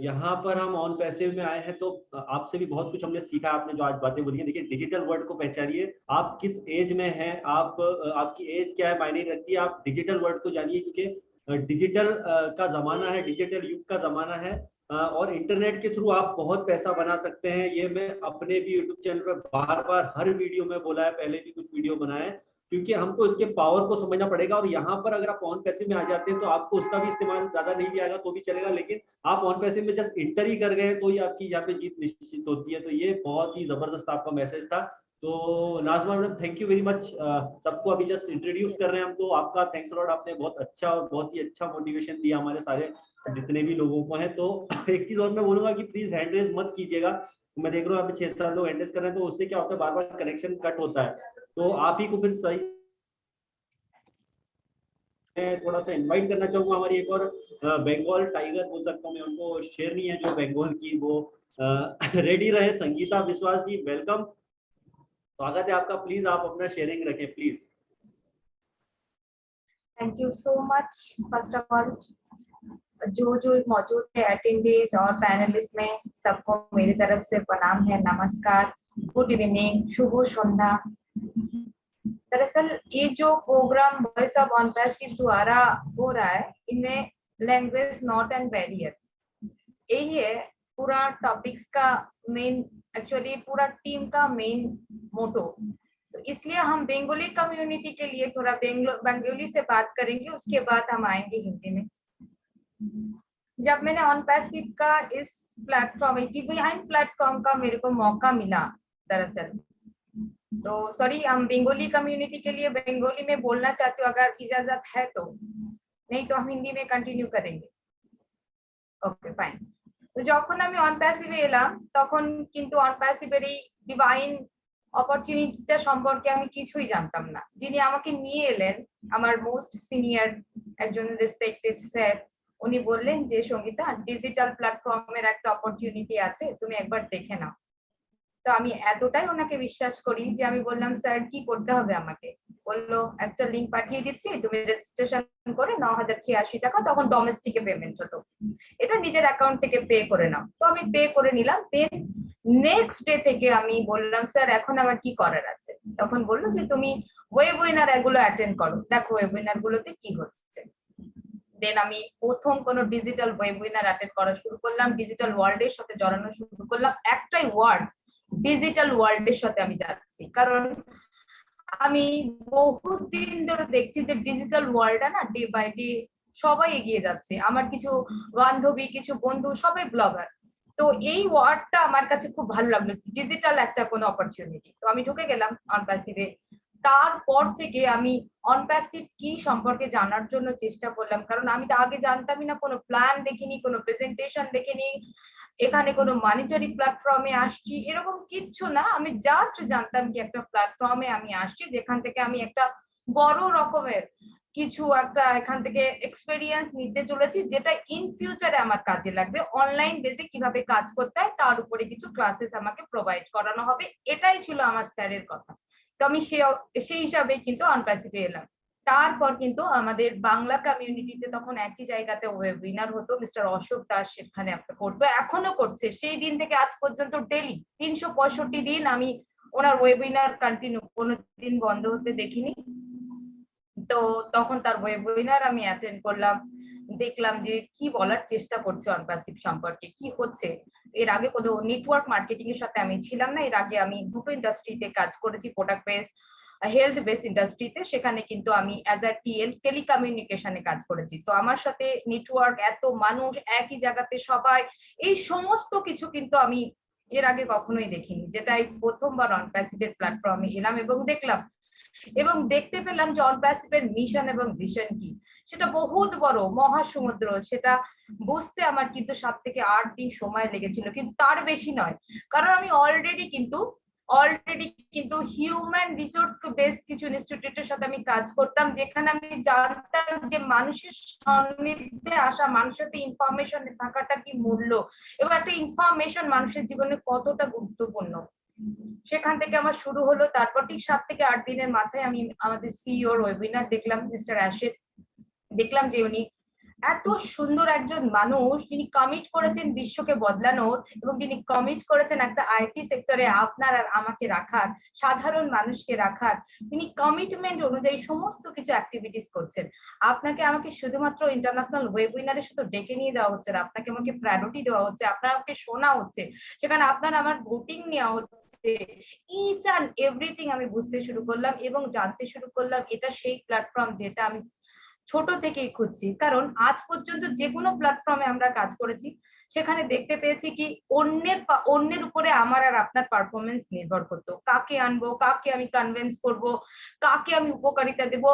यहाँ पर हम ऑन पैसिव में आए हैं तो आपसे भी बहुत कुछ हमने सीखा। आपने जो आज बातें बोली हैं, देखिए डिजिटल वर्ल्ड को पहचानिए, आप किस एज में हैं, आप आपकी एज क्या है मायने रखती है, आप डिजिटल वर्ल्ड को जानिए, क्योंकि डिजिटल का जमाना है, डिजिटल युग का जमाना है, और इंटरनेट के थ्रू आप बहुत पैसा बना सकते हैं। ये मैं अपने भी यूट्यूब चैनल पर बार बार हर वीडियो में बोला है, पहले भी कुछ वीडियो बनाए, क्योंकि हमको इसके पावर को समझना पड़ेगा। और यहाँ पर अगर आप ऑन पैसिव में आ जाते हैं तो आपको उसका भी इस्तेमाल ज्यादा नहीं भी आएगा तो भी चलेगा, लेकिन आप ऑन पैसिव में जस्ट इंटर ही कर गए तो ये आपकी यहाँ पे जीत निश्चित होती है। तो ये बहुत ही जबरदस्त आपका मैसेज था। तो Nazma madam thank you very much. सबको अभी जस्ट इंट्रोड्यूस कर रहे हैं हम, तो आपका थैंक्स लॉट, आपने बहुत अच्छा और बहुत ही अच्छा मोटिवेशन दिया हमारे सारे जितने भी लोगों को है। तो एक चीज और मैं बोलूंगा कि प्लीज हैंड रेज मत कीजिएगा। मैं देख रहा हूँ यहाँ पे 6-7 लोग हैंड रेज कर रहे हैं, तो उससे क्या होता है, बार बार कनेक्शन कट होता है, तो आप ही को फिर सही थोड़ा सा इनवाइट करना चाहूंगा। हमारी एक और बंगाल टाइगर बोल सकता हूँ मैं उनको, शेरनी है जो बंगाल की, वो रेडी रहे। संगीता विश्वास जी वेलकम, स्वागत है आपका। प्लीज आप अपना शेयरिंग रखें please. Thank you so much. First of all जो मौजूद थे अटेंडेंट्स और पैनलिस्ट में, सबको मेरी तरफ से प्रणाम है, नमस्कार, गुड इवनिंग, शुभ संध्या। दरअसल ये जो प्रोग्राम वॉइस ऑफ ऑन पैसिव द्वारा हो रहा है, इनमें लैंग्वेज नॉट एन बैरियर, यही है पूरा टॉपिक्स का मेन, एक्चुअली पूरा टीम का मेन मोटो। तो इसलिए हम बंगाली कम्युनिटी के लिए थोड़ा बंगाली से बात करेंगे, उसके बाद हम आएंगे हिंदी में। जब मैंने ऑन पैसिव का इस प्लेटफॉर्म डिवाइन प्लेटफॉर्म का मेरे को मौका मिला दरअसल, तो सॉरी हम बंगाली कम्युनिटी के लिए बंगाली में बोलना चाहती हूँ अगर इजाजत है तो, नहीं तो हम हिंदी में कंटिन्यू करेंगे। Okay fine. তো যখন আমি অন প্যাসিভে এলাম তখন কিন্তু অন প্যাসিভের এই ডিভাইন অপরচুনিটিটা সম্পর্কে আমি কিছুই জানতাম না। যিনি আমাকে নিয়ে এলেন আমার মোস্ট সিনিয়র একজন রেসপেক্টেড স্যার, উনি বললেন যে সঙ্গীতা ডিজিটাল প্ল্যাটফর্মের একটা অপরচুনিটি আছে, তুমি একবার দেখে নাও। তো আমি এতটাই ওনাকে বিশ্বাস করি যে আমি বললাম স্যার কি করতে হবে আমাকে? বললো একটা লিংক পাঠিয়ে দিচ্ছি, তুমি রেজিস্ট্রেশন করে 9,086 টাকা, তখন ডোমেস্টিকে পেমেন্ট হতো, এটা নিজের অ্যাকাউন্ট থেকে পে করে নাও। তো আমি পে করে নিলাম। দেন নেক্সট ডে থেকে আমি বললাম স্যার এখন আমার কি করার আছে? তখন বললো যে তুমি ওয়েবিনার এগুলো অ্যাটেন্ড করো, দেখো ওয়েবিনার গুলোতে কি হচ্ছে। দেন আমি প্রথম কোনো ডিজিটাল ওয়েবিনার অ্যাটেন্ড করা শুরু করলাম, ডিজিটাল ওয়ার্ল্ডের সাথে জড়ানো শুরু করলাম। একটাই ওয়ার্ড, ডিজিটাল ওয়ার্ল্ডের সাথে আমি যাচ্ছি, কারণ আমি বহুত দিন ধরে দেখছি যে ডিজিটাল ওয়ার্ল্ডটা না ডে বাই ডে সবাই এগিয়ে যাচ্ছে। আমার কিছু বান্ধবী, কিছু বন্ধু সবাই ব্লগার, তো এই ওয়ার্ডটা আমার কাছে খুব ভালো লাগলো, ডিজিটাল একটা কোনো অপরচুনিটি। তো আমি ঢুকে গেলাম অন প্যাসিভে। তারপর থেকে আমি অন প্যাসিভ কি সম্পর্কে জানার জন্য চেষ্টা করলাম, কারণ আমি তো আগে জানতামই না, কোনো প্ল্যান দেখিনি, কোনো প্রেজেন্টেশন দেখিনি, এখানে কোনো মনিটারি প্ল্যাটফর্মে আসছি এরকম কিচ্ছু না। আমি জাস্ট জানতাম কি একটা প্ল্যাটফর্মে আমি আসছি যেখান থেকে আমি একটা বড় রকমের কিছু একটা এখান থেকে এক্সপেরিয়েন্স নিতে চলেছি, যেটা ইন ফিউচারে আমার কাজে লাগবে। অনলাইন বেসে কিভাবে কাজ করতে হয় তার উপরে কিছু ক্লাসেস আমাকে প্রোভাইড করানো হবে, এটাই ছিল আমার স্যারের কথা। তো আমি সেই হিসাবে কিন্তু অন প্যাসিভে এলাম। তারপর কিন্তু আমাদের বাংলা কমিউনিটিতে তখন একই জায়গাতে ওয়েবিনার হতো, মিস্টার অশোক দাস সেখানে একটা করতো, এখনো করছে। সেই দিন থেকে আজ পর্যন্ত ডেলি 365 দিন আমি ওনার ওয়েবিনার কন্টিনিউ, কোনো দিন বন্ধ হতে দেখিনি। তো তখন তার ওয়েবিনার আমি অ্যাটেন্ড করলাম, দেখলাম যে কি বলার চেষ্টা করছে অন প্যাসিভ সম্পর্কে, কি হচ্ছে। এর আগে কোনো নেটওয়ার্ক মার্কেটিং এর সাথে আমি ছিলাম না, এর আগে আমি দুটো ইন্ডাস্ট্রিতে কাজ করেছি, প্রোডাক্ট বেস, হেলথ বেস ইন্ডাস্ট্রিতে, সেখানে কিন্তু আমি অ্যাজ আ টেলিকমিউনিকেশনে কাজ করেছি। তো আমার সাথে নেটওয়ার্ক, এত মানুষ একই জায়গাতে সবাই, এই সমস্ত কিছু কিন্তু আমি এর আগে কখনোই দেখিনি, যেটাই প্রথমবার অন প্যাসিভের প্ল্যাটফর্মে এলাম এবং দেখলাম এবং দেখতে পেলাম যে অন প্যাসিভের মিশন এবং ভিশন কি। সেটা বহুত বড় মহাসমুদ্র, সেটা বুঝতে আমার কিন্তু 7 থেকে 8 দিন সময় লেগেছিল, কিন্তু তার বেশি নয়, কারণ আমি অলরেডি কিন্তু হিউম্যান রিসোর্স বেস কিছু ইনস্টিটিউটের সাথে আমি কাজ করতাম, যেখানে আমি জানতাম যে মানুষের সান্নিধ্যে আসা, মানুষের ইনফরমেশন থাকাটা কি মূল্য, এবং একটা ইনফরমেশন মানুষের জীবনে কতটা গুরুত্বপূর্ণ। সেখান থেকে আমার শুরু হলো। তারপর ঠিক 7 থেকে 8 দিনের মাথায় আমি আমাদের সিইওর ওয়েবিনার দেখলাম, মিস্টার অ্যাশেট। দেখলাম যে উনি এত সুন্দর একজন মানুষ, যিনি কমিট করেছেন বিশ্বকে বদলানোর, এবং যিনি কমিট করেছেন একটা আইটি সেক্টরে আপনার আর আমাকে রাখার, সাধারণ মানুষকে রাখার। তিনি কমিটমেন্ট অনুযায়ী সমস্ত কিছু অ্যাক্টিভিটিস করছেন। আপনাকে আমাকে শুধুমাত্র ইন্টারন্যাশনাল ওয়েবিনারে শুধু ডেকে নিয়ে দেওয়া হচ্ছে না, আপনাকে আমাকে প্রায়োরিটি দেওয়া হচ্ছে, আপনাকে শোনা হচ্ছে, সেখানে আপনার আমার ভোটিং নেওয়া হচ্ছে। ইচ অ্যান্ড এভরিথিং আমি বুঝতে শুরু করলাম এবং জানতে শুরু করলাম। এটা সেই প্ল্যাটফর্ম যেটা আমি ছোট থেকেই খুঁজছি, কারণ আজ পর্যন্ত যে কোনো প্ল্যাটফর্মে আমরা কাজ করেছি, সেখানে দেখতে পেয়েছি কি অন্যের উপরে আমার আর আপনার পারফরমেন্স নির্ভর করতো। কাকে আনবো, কাকে আমি কনভিন্স করব, কাকে আমি উপকারিতা দেব,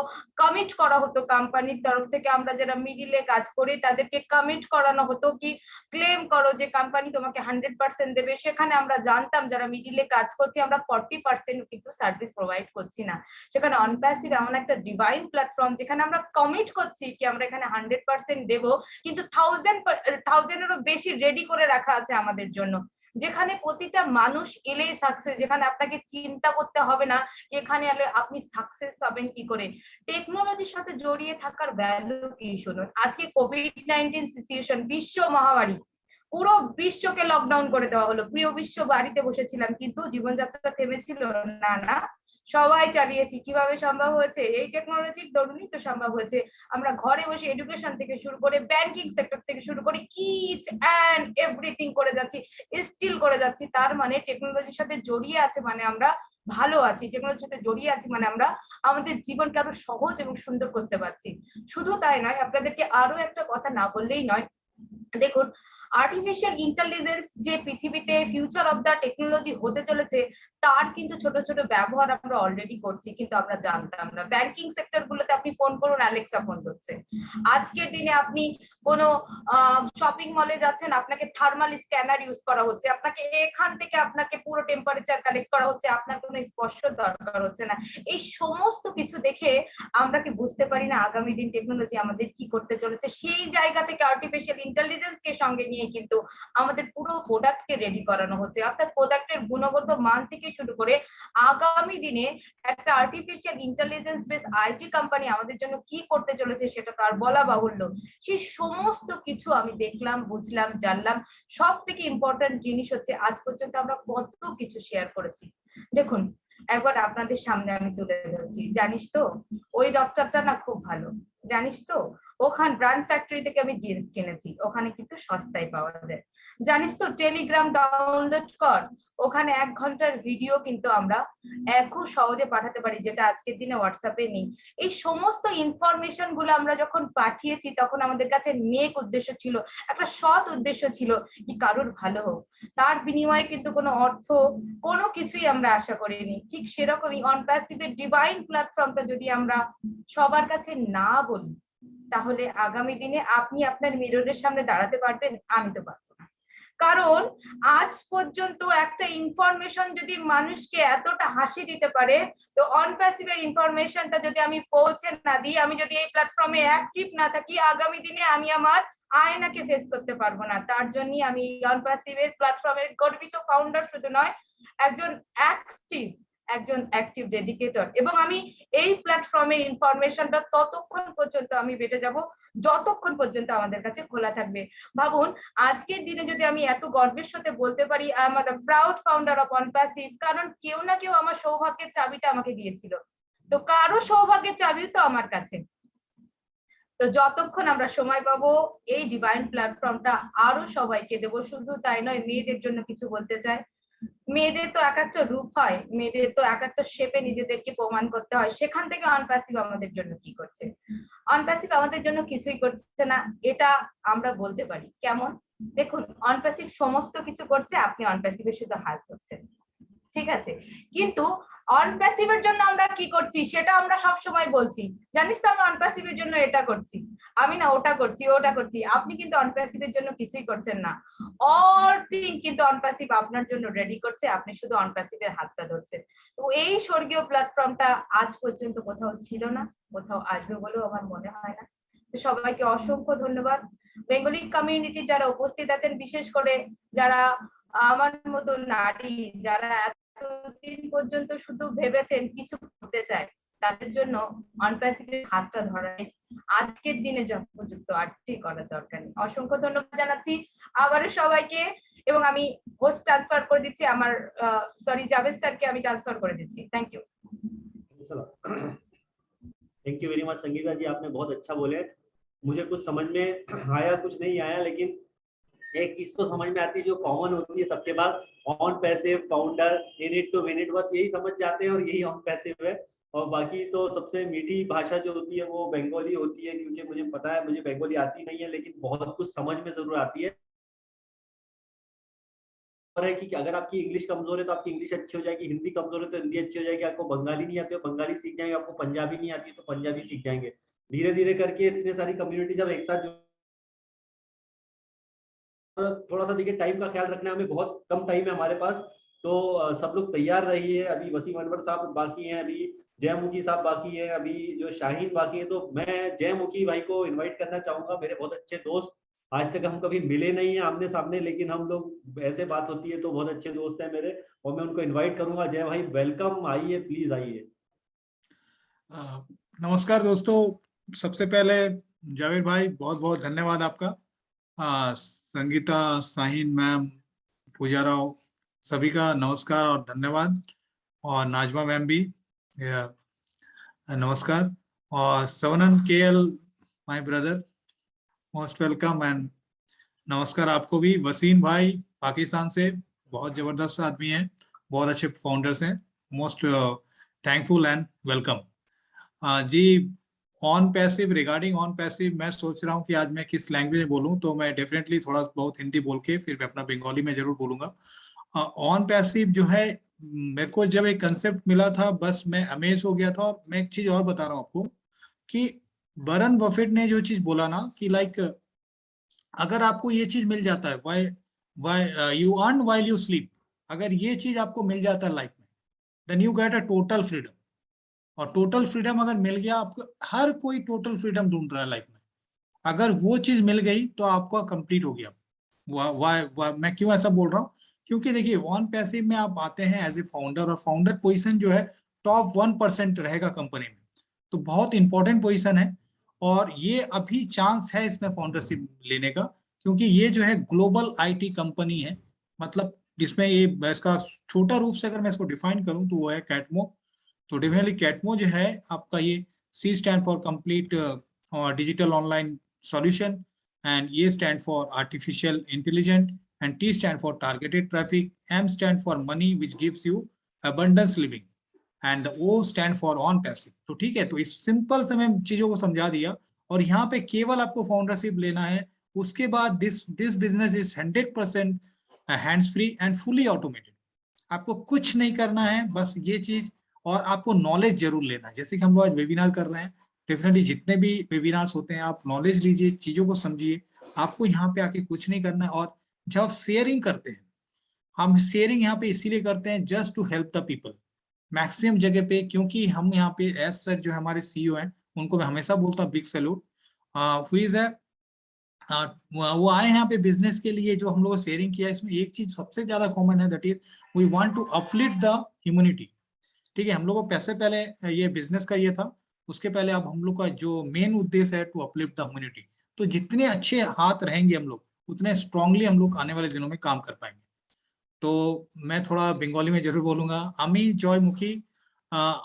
কমিট করা হতো কোম্পানির তরফ থেকে। আমরা যারা মিডিলে কাজ করি তাদেরকে কমিট করানো হতো কি ক্লেম করো যে কোম্পানি তোমাকে 100% দেবে। সেখানে আমরা জানতাম যারা মিডিলে কাজ করছি আমরা 40% কিন্তু সার্ভিস প্রোভাইড করছি না। সেখানে অন প্যাসিভ এমন একটা ডিভাইন প্ল্যাটফর্ম যেখানে আমরা কমিট করছি কি আমরা এখানে 100% দেব, কিন্তু 1000-এরও বেশি রেডি করে রাখা আছে আমাদের জন্য, যেখানে প্রতিটা মানুষ এলেই সাকসেস, যেখানে আপনাকে চিন্তা করতে হবে না এখানে এলে আপনি সাকসেস পাবেন কি করে। টেকনোলজির সাথে জড়িয়ে থাকার ভ্যালু কি শুনুন। আজকে কোভিড-19 সিচুয়েশন, বিশ্ব মহামারী, পুরো বিশ্বকে লকডাউন করে দেওয়া হলো, পুরো বিশ্ব বাড়িতে বসেছিলাম, কিন্তু জীবনযাত্রা থেমেছিল না, সবাই চালিয়েছি। কিভাবে সম্ভব হয়েছে? এই টেকনোলজির দরুনই তো সম্ভব হয়েছে। আমরা ঘরে বসে এডুকেশন থেকে শুরু করে ব্যাংকিং সেক্টর থেকে শুরু করে ইচ অ্যান্ড এভরিথিং করে যাচ্ছি, স্টিল করে যাচ্ছি। তার মানে টেকনোলজির সাথে জড়িয়ে আছে মানে আমরা ভালো আছি, টেকনোলজির সাথে জড়িয়ে আছি, মানে আমরা আমাদের জীবনকে আরো সহজ এবং সুন্দর করতে পারছি। শুধু তাই নয়, আপনাদেরকে আরো একটা কথা না বললেই নয়। দেখুন, আর্টিফিশিয়াল ইন্টেলিজেন্স যে পৃথিবীতে ফিউচার অফ দা টেকনোলজি হতে চলেছে, তার কিন্তু ছোট ছোট ব্যবহার আমরা অলরেডি করছি, কিন্তু আমরা জানতাম না। ব্যাংকিং সেক্টর গুলোতে আপনি ফোন করুন, অ্যালেক্সা ফোন ধরছে। আজকের দিনে আপনি কোনো শপিং মলে যাচ্ছেন, আপনাকে থার্মাল স্ক্যানার ইউজ করা হচ্ছে, আপনাকে এখান থেকে আপনাকে পুরো টেম্পারেচার কালেক্ট করা হচ্ছে, আপনার কোনো স্পর্শ দরকার হচ্ছে না। এই সমস্ত কিছু দেখে আমরা কি বুঝতে পারি না আগামী দিন টেকনোলজি আমাদের কি করতে চলেছে? সেই জায়গা থেকে আর্টিফিশিয়াল ইন্টেলিজেন্স কে সঙ্গে নিয়ে কিন্তু আমাদের পুরো প্রোডাক্টকে রেডি করানো হচ্ছে। অর্থাৎ প্রোডাক্টের গুণগত মান থেকে শুরু করে আগামী দিনে একটা artificial intelligence base IT company আমাদের জন্য কি করতে চলেছে সেটা তো আর বলা বাহুল্য। সেই সমস্ত কিছু আমি দেখলাম, বুঝলাম, জানলাম। সব থেকে ইম্পর্টেন্ট জিনিস হচ্ছে আজ পর্যন্ত আমরা কত কিছু শেয়ার করেছি। দেখুন, একবার আপনাদের সামনে আমি তুলে ধরছি। জানিস তো ওই দপ্তরটা না খুব ভালো, জানিস তো ওখান ব্র্যান্ড ফ্যাক্টরি থেকে আমি জিন্স কিনেছি, ওখানে কিন্তু সস্তায় পাওয়া যায়। জানিস তো টেলিগ্রাম ডাউনলোড কর, ওখানে 1 ঘন্টার ভিডিও কিন্তু আমরা খুব সহজে পাঠাতে পারি, যেটা আজকের দিনে হোয়াটসঅ্যাপে নেই। এই সমস্ত ইনফরমেশন গুলো আমরা যখন পাঠিয়েছি তখন আমাদের কাছে নেক উদ্দেশ্য ছিল, একটা সৎ উদ্দেশ্য ছিল কি কারোর ভালো হোক। তার বিনিময়ে কিন্তু কোনো অর্থ কোনো কিছুই আমরা আশা করিনি। ঠিক সেরকমই অনপ্যাসিভের ডিভাইন প্ল্যাটফর্মটা যদি আমরা সবার কাছে না বলি, তাহলে আগামী দিনে আপনি আপনার মিররের সামনে দাঁড়াতে পারবেন? আমি তো পারবো না। কারণ আজ পর্যন্ত একটা ইনফরমেশন যদি মানুষকে এতটা হাসি দিতে পারে, তো অনপ্যাসিভের ইনফরমেশনটা যদি আমি পৌঁছে না দিই, আমি যদি এই প্ল্যাটফর্মে অ্যাক্টিভ না থাকি, আগামী দিনে আমি আমার আয়নাকে ফেস করতে পারবো না। তার জন্যই আমি অনপ্যাসিভের প্ল্যাটফর্মের গর্বিত ফাউন্ডার শুধু নয়, একজন অ্যাক্টিভ ডেডিকেটর। এবং আমি এই প্ল্যাটফর্মে ইনফরমেশনটা ততক্ষণ পর্যন্ত আমি বেটে যাব যতক্ষণ পর্যন্ত আমাদের কাছে খোলা থাকবে। ভাবুন, আজকের দিনে যদি আমি এত গর্বের সাথে বলতে পারি I am the proud founder of OnPassive, কারণ কেউ না কেউ আমার সৌভাগ্যের চাবিটা আমাকে দিয়েছিল। তো কারো সৌভাগ্যের চাবিও তো আমার কাছে। তো যতক্ষণ আমরা সময় পাবো এই ডিভাইন প্ল্যাটফর্মটা আরো সবাইকে দেবো। শুধু তাই নয়, মেয়েদের জন্য কিছু বলতে চাই। মেয়েদের তো এক একটা রূপ হয়, মেয়েদের তো এক একটা শেপে নিজেদেরকে প্রমাণ করতে হয়। সেখান থেকে অনপ্যাসিভ আমাদের জন্য কি করছে? অনপ্যাসিভ আমাদের জন্য কিছুই করছে না, এটা আমরা বলতে পারি। কেমন? দেখুন, অনপ্যাসিভ সমস্ত কিছু করছে, আপনি অনপ্যাসিভের শুধু হাল করছেন, ঠিক আছে? কিন্তু অনপ্যাসিভের জন্য আমরা কি করছি সেটা আমরা সব সময় বলছি, জানিস তো আমি অনপ্যাসিভের জন্য এটা করছি, আমি না ওটা করছি, ওটা করছি। আপনি কিন্তু অনপ্যাসিভের জন্য কিছুই করছেন না। অল থিং কিন্তু অনপ্যাসিভ আপনার জন্য রেডি করছে, আপনি শুধু অনপ্যাসিভের হাতটা ধরছেন। তো এই স্বর্গীয় প্ল্যাটফর্মটা আজ পর্যন্ত কোথাও ছিল না, কোথাও আসবে বলেও আমার মনে হয় না। তো সবাইকে অসংখ্য ধন্যবাদ। বেঙ্গলি কমিউনিটি যারা উপস্থিত আছেন, বিশেষ করে যারা আমার মতো নারী, যারা এতদিন পর্যন্ত শুধু ভেবেছেন কিছু করতে চায়, তাদের জন্য অনপ্যাসিভের হাতটা ধরাই আজকের দিনে যথোপযুক্ত, আর ঠিক করার দরকার নেই। অসংখ্য ধন্যবাদ জানাচ্ছি আবারও সবাইকে। এবং আমি হোস্ট ট্রান্সফার করে দিচ্ছি আমার জাভেদ স্যারকে আমি ট্রান্সফার করে দিচ্ছি। Thank you. Thank you very much Sangeeta ji, आपने बहुत अच्छा बोले। मुझे कुछ समझ में आया, कुछ नहीं आया, लेकिन एक चीज तो समझ में आती है जो कॉमन होती है सबके पास, OnPassive founder in it to win it, बस यही समझ जाते हैं और यही ऑन पैसिव है। और बाकी तो सबसे मीठी भाषा जो होती है वो बंगाली होती है, क्योंकि मुझे पता है, मुझे बंगाली आती नहीं है, लेकिन बहुत कुछ समझ में जरूर आती है। और है कि अगर आपकी इंग्लिश कमजोर है तो आपकी इंग्लिश अच्छी हो जाएगी, हिंदी कमजोर है तो हिंदी अच्छी हो जाएगी, आपको बंगाली नहीं आती है बंगाली सीख जाएंगे, आपको पंजाबी नहीं आती है तो पंजाबी सीख जाएंगे। धीरे धीरे करके इतने सारी कम्युनिटी जब एक साथ, थोड़ा सा देखिए टाइम का ख्याल रखना है, हमें बहुत कम टाइम है हमारे पास, तो सब लोग तैयार रहिए। अभी वसीम अनवर साहब बाकी हैं, अभी जयमुखी साहब बाकी हैं, अभी जो शाहीन बाकी है। तो मैं जयमुखी भाई को इनवाइट करना चाहूंगा, मेरे बहुत अच्छे दोस्त, आज तक हम कभी मिले नहीं है आमने सामने, लेकिन हम लोग ऐसे बात होती है तो बहुत अच्छे दोस्त हैं मेरे, और मैं उनको इनवाइट करूंगा। जय भाई, वेलकम, आइए प्लीज आइए। नमस्कार दोस्तों, सबसे पहले जावेद भाई बहुत बहुत धन्यवाद आपका। संगीता, शाहीन मैम, पूजा राव, सभी का नमस्कार और धन्यवाद। और नाजमा मैम भी नमस्कार। और सवनन KL my brother, most welcome and नमस्कार आपको भी। वसीम भाई पाकिस्तान से बहुत जबरदस्त आदमी हैं, बहुत अच्छे फाउंडर्स हैं, मोस्ट थैंकफुल एंड वेलकम। जी, on passive, regarding on passive मैं सोच रहा हूँ कि आज मैं किस लैंग्वेज में बोलूँ, तो मैं डेफिनेटली थोड़ा बहुत हिंदी बोल के फिर मैं अपना बंगाली में जरूर बोलूंगा। ऑन पैसिव जो है, मेरे को जब एक कंसेप्ट मिला था बस मैं अमेज हो गया था। और मैं एक चीज और बता रहा हूँ आपको कि वॉरेन बफेट ने जो चीज बोला ना कि लाइक अगर आपको ये चीज मिल जाता है, why you earn while you sleep, अगर ये चीज आपको मिल जाता है लाइफ में, then you get a total freedom. और टोटल फ्रीडम अगर मिल गया आपको, हर कोई टोटल फ्रीडम ढूंढ रहा है लाइफ में, अगर वो चीज मिल गई तो आपका कंप्लीट हो गया। मैं क्यों ऐसा बोल रहा हूँ, क्योंकि देखिए ऑन पैसिव में आप आते हैं एज ए फाउंडर, और फाउंडर पोजीशन जो है टॉप 1% रहेगा कंपनी में, तो बहुत इंपॉर्टेंट पोजीशन है। और ये अभी चांस है इसमें फाउंडरशिप लेने का, क्योंकि ये जो है ग्लोबल आईटी कंपनी है। मतलब जिसमें ये, इसका छोटा रूप से अगर मैं इसको डिफाइन करूं तो वो है कैटमो। तो डेफिनेटली कैटमो जो है आपका, ये C stand for complete digital online solution, and A stand for artificial intelligence, and T stand for targeted traffic, M stand for money which gives you abundance living, and the O stand for on passive। तो ठीक है, तो इस सिंपल से मैं चीजों को समझा दिया। और यहाँ पे केवल आपको फाउंडरशिप लेना है, उसके बाद this business is 100% hands free and fully automated. आपको कुछ नहीं करना है, बस ये चीज, और आपको नॉलेज जरूर लेना है। जैसे कि हम लोग आज वेबिनार कर रहे हैं, डेफिनेटली जितने भी वेबिनार्स होते हैं आप नॉलेज लीजिए, चीजों को समझिए। आपको यहाँ पे आके कुछ नहीं करना है। और जब आप शेयरिंग करते हैं, हम शेयरिंग यहाँ पे इसीलिए करते हैं just to help the people maximum जगह पे, क्योंकि हम यहाँ पे एज सर जो हमारे CEO हैं उनको मैं हमेशा बोलता हूँ बिग सैल्यूट। हुईज है वो आए हैं यहाँ पे बिजनेस के लिए, जो हम लोग शेयरिंग किया इसमें एक चीज सबसे ज्यादा कॉमन है, that is we want to uplift the humanity. ठीक है, हम लोग को पैसे पहले ये बिजनेस का ये था, उसके पहले अब हम लोग का जो मेन उद्देश्य है टू अपलिफ्ट द ह्यूमैनिटी। तो जितने अच्छे हाथ रहेंगे हम लोग, उतने स्ट्रांगली हम लोग आने वाले दिनों में काम कर पाएंगे। तो मैं थोड़ा बंगाली में जरूर बोलूंगा। আমি জয়মুখী,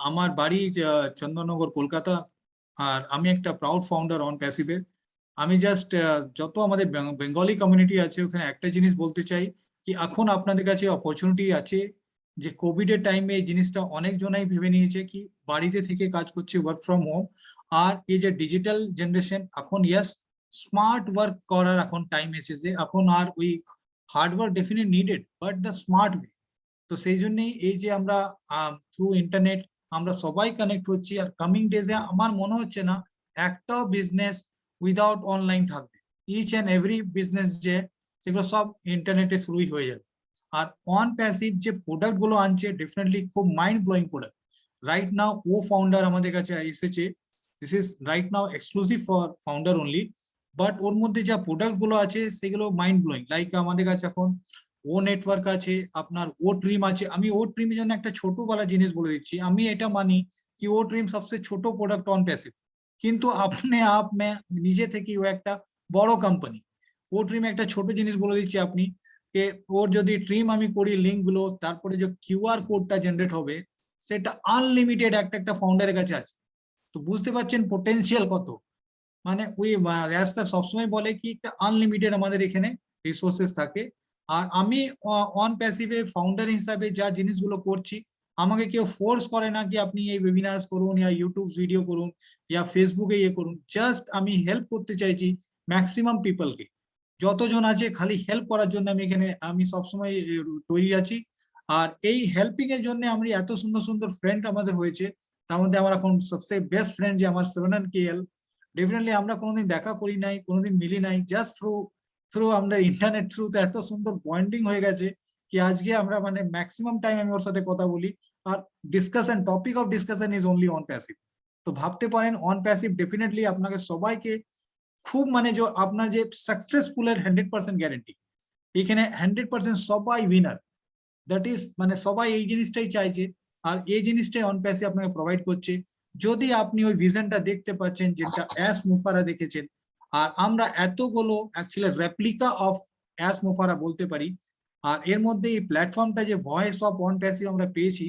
আমার বাড়ি চন্দননগর কলকাতা, আর আমি একটা প্রাউড ফাউন্ডার অন প্যাসিভের। আমি জাস্ট যত আমাদের বেঙ্গলি কমিউনিটি আছে ওখানে একটা জিনিস বলতে চাই কি এখন আপনাদের কাছে অপরচুনিটি আছে, যে কোভিড এর টাইমে এই জিনিসটা অনেক জনাই ভেবে নিয়েছে কি বাড়িতে থেকে কাজ করছে, ওয়ার্ক ফ্রম হোম। আর এই যে ডিজিটাল জেনারেশন, এখন ইয়াস স্মার্ট ওয়ার্ক করার এখন টাইম এসেছে, এখন আর ওই hard work definitely needed, but the smart way. তো সেই জন্যই এই যে আমরা থ্রু ইন্টারনেট আমরা সবাই কানেক্ট হচ্ছি। আর কামিং ডেজে আমার মনে হচ্ছে না একটাও বিজনেস উইদাউট অনলাইন থাকবে। ইচ অ্যান্ড এভরি বিজনেস যে সেগুলো সব ইন্টারনেটের থ্রুই হয়ে যাবে। আর অন প্যাসিভ যে প্রোডাক্ট গুলো আনছে ডেফিনেটলি খুব mind blowing product. Right now ও ফাউন্ডার আমাদের কাছে এসেছে, this is right now exclusive for founder only, but ওর মধ্যে যা প্রোডাক্ট গুলো আছে সেগুলো মাইন্ড ব্লোয়িং। লাইক আমাদের কাছে এখন ও নেটওয়ার্ক আছে, আপনার ও ট্রিম আছে। আমি ও ট্রিমের জন্য একটা ছোটবেলা জিনিস বলে দিচ্ছি, আমি এটা মানি কি ও ট্রিম সবচেয়ে ছোট প্রোডাক্ট অন প্যাসিভ, কিন্তু আপনি আপ নিজে থেকে ও একটা বড় কোম্পানি। ও ট্রিম একটা ছোট জিনিস বলে দিচ্ছি আপনি, ওর যদি ট্রিম আমি করি লিঙ্ক গুলো, তারপরে যে QR কোডটা জেনারেট হবে সেটা আনলিমিটেড একটা ফাউন্ডারের কাছে আছে। তো বুঝতে পারছেন পোটেনশিয়াল কত। মানে ওই রাস্তা সবসময় বলে কি একটা আনলিমিটেড আমাদের এখানে রিসোর্সেস থাকে। আর আমি অন প্যাসিভে ফাউন্ডার হিসাবে যা জিনিসগুলো করছি, আমাকে কেউ ফোর্স করে না কি আপনি এই ওয়েবিনার্স করুন, ইয়া ইউটিউব ভিডিও করুন, ইয়া ফেসবুকে ইয়ে করুন। জাস্ট আমি হেল্প করতে চাইছি ম্যাক্সিমাম পিপলকে, যতজন আছে খালি হেল্প করার জন্য আমি এখানে আমি সবসময় তৈরি আছি। আর এই হেল্পিং এর জন্য আমরা এত সুন্দর সুন্দর ফ্রেন্ড আমাদের হয়েছে। তার মধ্যে আমার এখন সবচেয়ে বেস্ট ফ্রেন্ড যে আমার 7KL, ডেফিনেটলি আমরা কোনোদিন দেখা করি নাই, কোনোদিন মিলি নাই, জাস্ট থ্রু আমাদের ইন্টারনেট থ্রুতে এত সুন্দর বন্ডিং হয়ে গেছে কি আজকে আমরা মানে ম্যাক্সিমাম টাইম আমি ওর সাথে কথা বলি। আর discussion, topic of discussion is only OnPassive. তো ভাবতে পারেন অন প্যাসিভ ডেফিনেটলি আপনাকে সবাইকে খুব মানে যে আপনার যে সাকসেসফুলের 100% গ্যারেন্টি, এখানে 100% সবাই উইনার। দ্যাট ইজ মানে সবাই এই জিনিসটাই চাইছে, আর এই জিনিসটাই অন প্যাসিভ আপনাকে প্রোভাইড করছে। যদি আপনি ওই ভিশনটা দেখতে পাচ্ছেন যেটা অ্যাস মুফারা দেখেছেন, আর আমরা এতগুলো অ্যাকচুয়ালি রেপ্লিকা অফ অ্যাস মুফারা বলতে পারি। আর এর মধ্যে এই প্ল্যাটফর্মটা যে ভয়েস অফ অন প্যাসিভ আমরা পেয়েছি,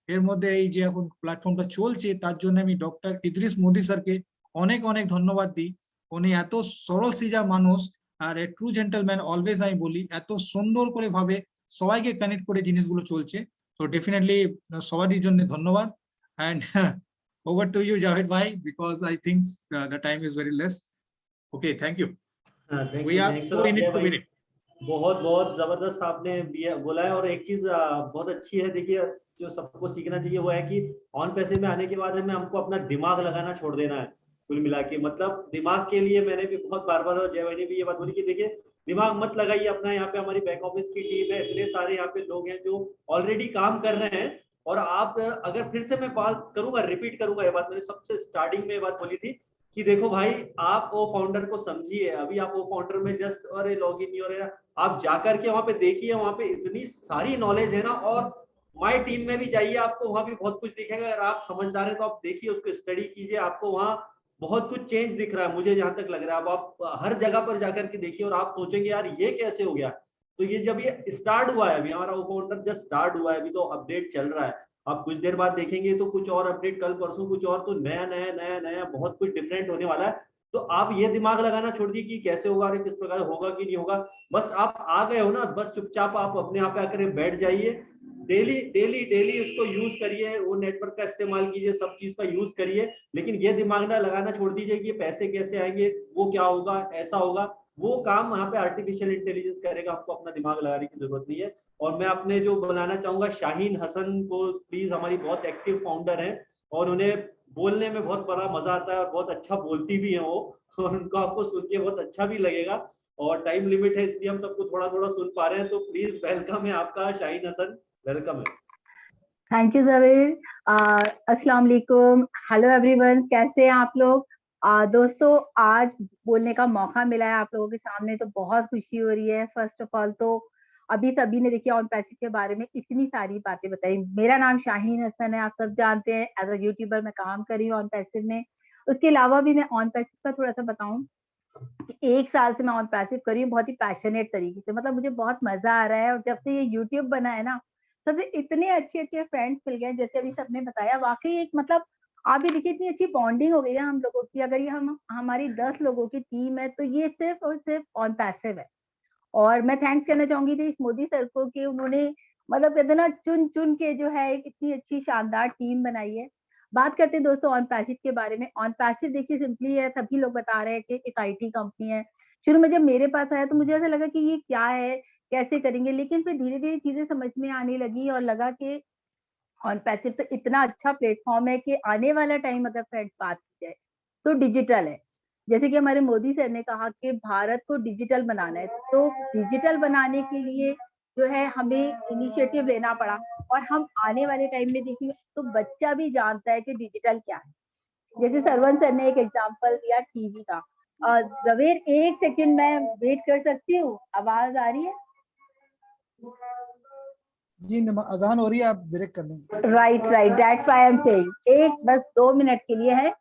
এর মধ্যে এই যে এখন প্ল্যাটফর্মটা চলছে তার জন্য আমি ডক্টর ইদ্রিস মোদি স্যারকে অনেক অনেক ধন্যবাদ দিই। উনি এত সরল সিজা মানুষ, আর এ ট্রু জেন্টলম্যান অলওয়েজ আমি বলি, এত সুন্দর করে ভাবে সবাইকে কানেক্ট করে জিনিসগুলো চলছে। তো ডেফিনেটলি সবারই জন্য ধন্যবাদ। And over to you Javed ভাই, because I think the time is very less. Okay, thank you. Thank we you, are thanks so in it to win it. बहुत बहुत जबरदस्त आपने बोला है। और एक चीज बहुत अच्छी है, देखिए जो सबको सीखना चाहिए वो है कि ऑन पैसे में आने के बाद हमें हमको अपना दिमाग लगाना छोड़ देना है। कुल मिला के मतलब दिमाग के लिए मैंने भी बहुत बार बार, और जय भाई ने भी ये बात बोली कि देखिए दिमाग मत लगाइए अपना। यहाँ पे हमारी बैक ऑफिस की टीम है, इतने सारे यहाँ पे लोग हैं जो ऑलरेडी काम कर रहे हैं। और आप अगर फिर से मैं बात करूंगा, रिपीट करूंगा ये बात, मैंने सबसे स्टार्टिंग में ये बात बोली थी कि देखो भाई आप वो फाउंडर को समझिए। अभी आप वो फाउंडर में जस्ट अरे लॉग इन नहीं हो रहा, आप जाकर के वहां पे देखिए, वहां पे इतनी सारी नॉलेज है ना। और माय टीम में भी जाइए, आपको वहां भी बहुत कुछ दिखेगा। अगर आप समझदार हैं तो आप देखिए, उसको स्टडी कीजिए, आपको वहां बहुत कुछ चेंज दिख रहा है, मुझे जहां तक लग रहा है। अब आप हर जगह पर जाकर के देखिए और आप सोचेंगे यार ये कैसे हो गया। तो ये जब ये स्टार्ट हुआ है, अभी हमारा वो फाउंडर जस्ट स्टार्ट हुआ है, अभी तो अपडेट चल रहा है। आप कुछ देर बाद देखेंगे तो कुछ और अपडेट, कल परसों कुछ और, तो नया नया नया नया बहुत कुछ डिफरेंट होने वाला है। तो आप ये दिमाग लगाना छोड़ दिए कि कैसे होगा और किस प्रकार होगा कि नहीं होगा। बस आप आ गए हो ना, बस चुपचाप आप अपने यहाँ पे आकर बैठ जाइए। डेली डेली डेली उसको यूज करिए, वो नेटवर्क का इस्तेमाल कीजिए, सब चीज का यूज करिए। लेकिन ये दिमाग ना लगाना छोड़ दीजिए कि पैसे कैसे आएंगे, वो क्या होगा, ऐसा होगा। वो काम यहाँ पे आर्टिफिशियल इंटेलिजेंस करेगा, आपको अपना दिमाग लगाने की जरूरत नहीं है। और मैं अपने जो बनाना चाहूंगा शाहीन हसन को, प्लीज, हमारी बहुत एक्टिव फाउंडर है और उन्हें बोलने में बहुत बड़ा मजा आता है और बहुत अच्छा बोलती भी है वो। और उनको आपको सुन के बहुत अच्छा भी लगेगा। और टाइम लिमिट है इसलिए हम सबको थोड़ा थोड़ा सुन पा रहे हैं। तो प्लीज वेलकम है आपका शाहीन हसन, वेलकम है। Thank you Javed. अस्सलाम वालेकुम, हेलो एवरीवन, कैसे हैं आप लोग? दोस्तों, आज बोलने का मौका मिला है आप लोगों के सामने, तो बहुत खुशी हो रही है। फर्स्ट ऑफ ऑल तो अभी सभी ने देखिए ऑन पैसिव के बारे में इतनी सारी बातें बताई। मेरा नाम शाहीन हसन है, आप सब जानते हैं। एज अ यूट्यूबर मैं काम कर रही हूँ ऑन पैसिव में। उसके अलावा भी मैं ऑन पैसिव का थोड़ा सा बताऊं कि 1 साल से मैं ऑन पैसिव कर रही हूँ, बहुत ही पैशनेट तरीके से। मतलब मुझे बहुत मजा आ रहा है। और जब से ये यूट्यूब बना है ना, सबसे इतने अच्छे अच्छे फ्रेंड्स मिल गए, जैसे अभी सबने बताया। वाकई एक मतलब आप भी देखिए इतनी अच्छी बॉन्डिंग हो गई है हम लोगों की। अगर ये हम हमारी 10 लोगों की टीम है, तो ये सिर्फ और सिर्फ ऑन पैसिव है। और मैं थैंक्स करना चाहूंगी थी मोदी सर को कि उन्होंने मतलब कहते ना चुन चुन के जो है एक इतनी अच्छी शानदार टीम बनाई है। बात करते हैं दोस्तों ऑन पैसिव के बारे में। ऑन पैसिव देखिए सिंपली है, सभी लोग बता रहे हैं कि एक आईटी कंपनी है। शुरू में जब मेरे पास आया तो मुझे ऐसा लगा कि ये क्या है, कैसे करेंगे। लेकिन फिर धीरे धीरे चीजें समझ में आने लगी और लगा कि ऑन पैसिव तो इतना अच्छा प्लेटफॉर्म है कि आने वाला टाइम अगर फ्रेंड्स बात की जाए तो डिजिटल है। जैसे कि हमारे मोदी सर ने कहा कि भारत को डिजिटल बनाना है, तो डिजिटल बनाने के लिए जो है हमें इनिशिएटिव लेना पड़ा। और हम आने वाले टाइम में देखिए तो बच्चा भी जानता है कि डिजिटल क्या है। जैसे सरवन सर ने एक एग्जांपल दिया टीवी का। जवेर, 1 सेकंड मैं वेट कर सकती हूँ? आवाज आ रही है? जी, अजान हो रही है, आप ब्रेक कर लेंगे। Right right, that's why I am saying. एक बस 2 मिनट के लिए है।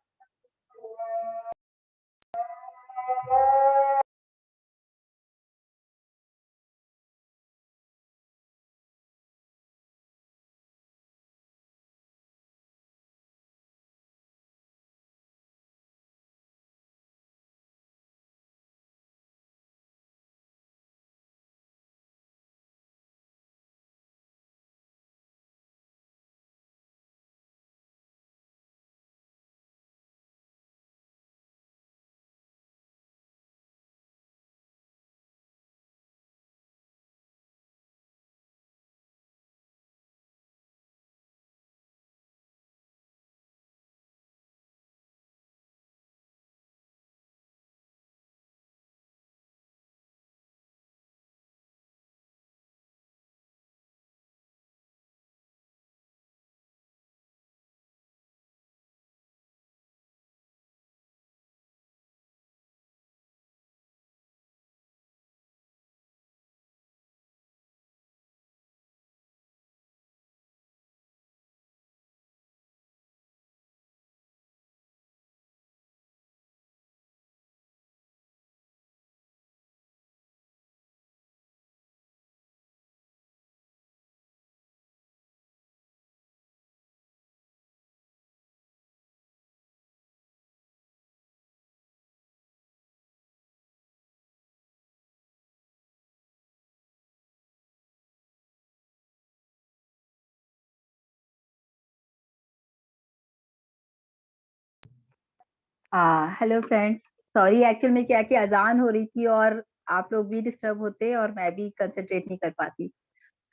हेलो फ्रेंड्स, सॉरी एक्चुअल में क्या कि अजान हो रही थी और आप लोग भी डिस्टर्ब होते और मैं भी कंसंट्रेट नहीं कर पाती।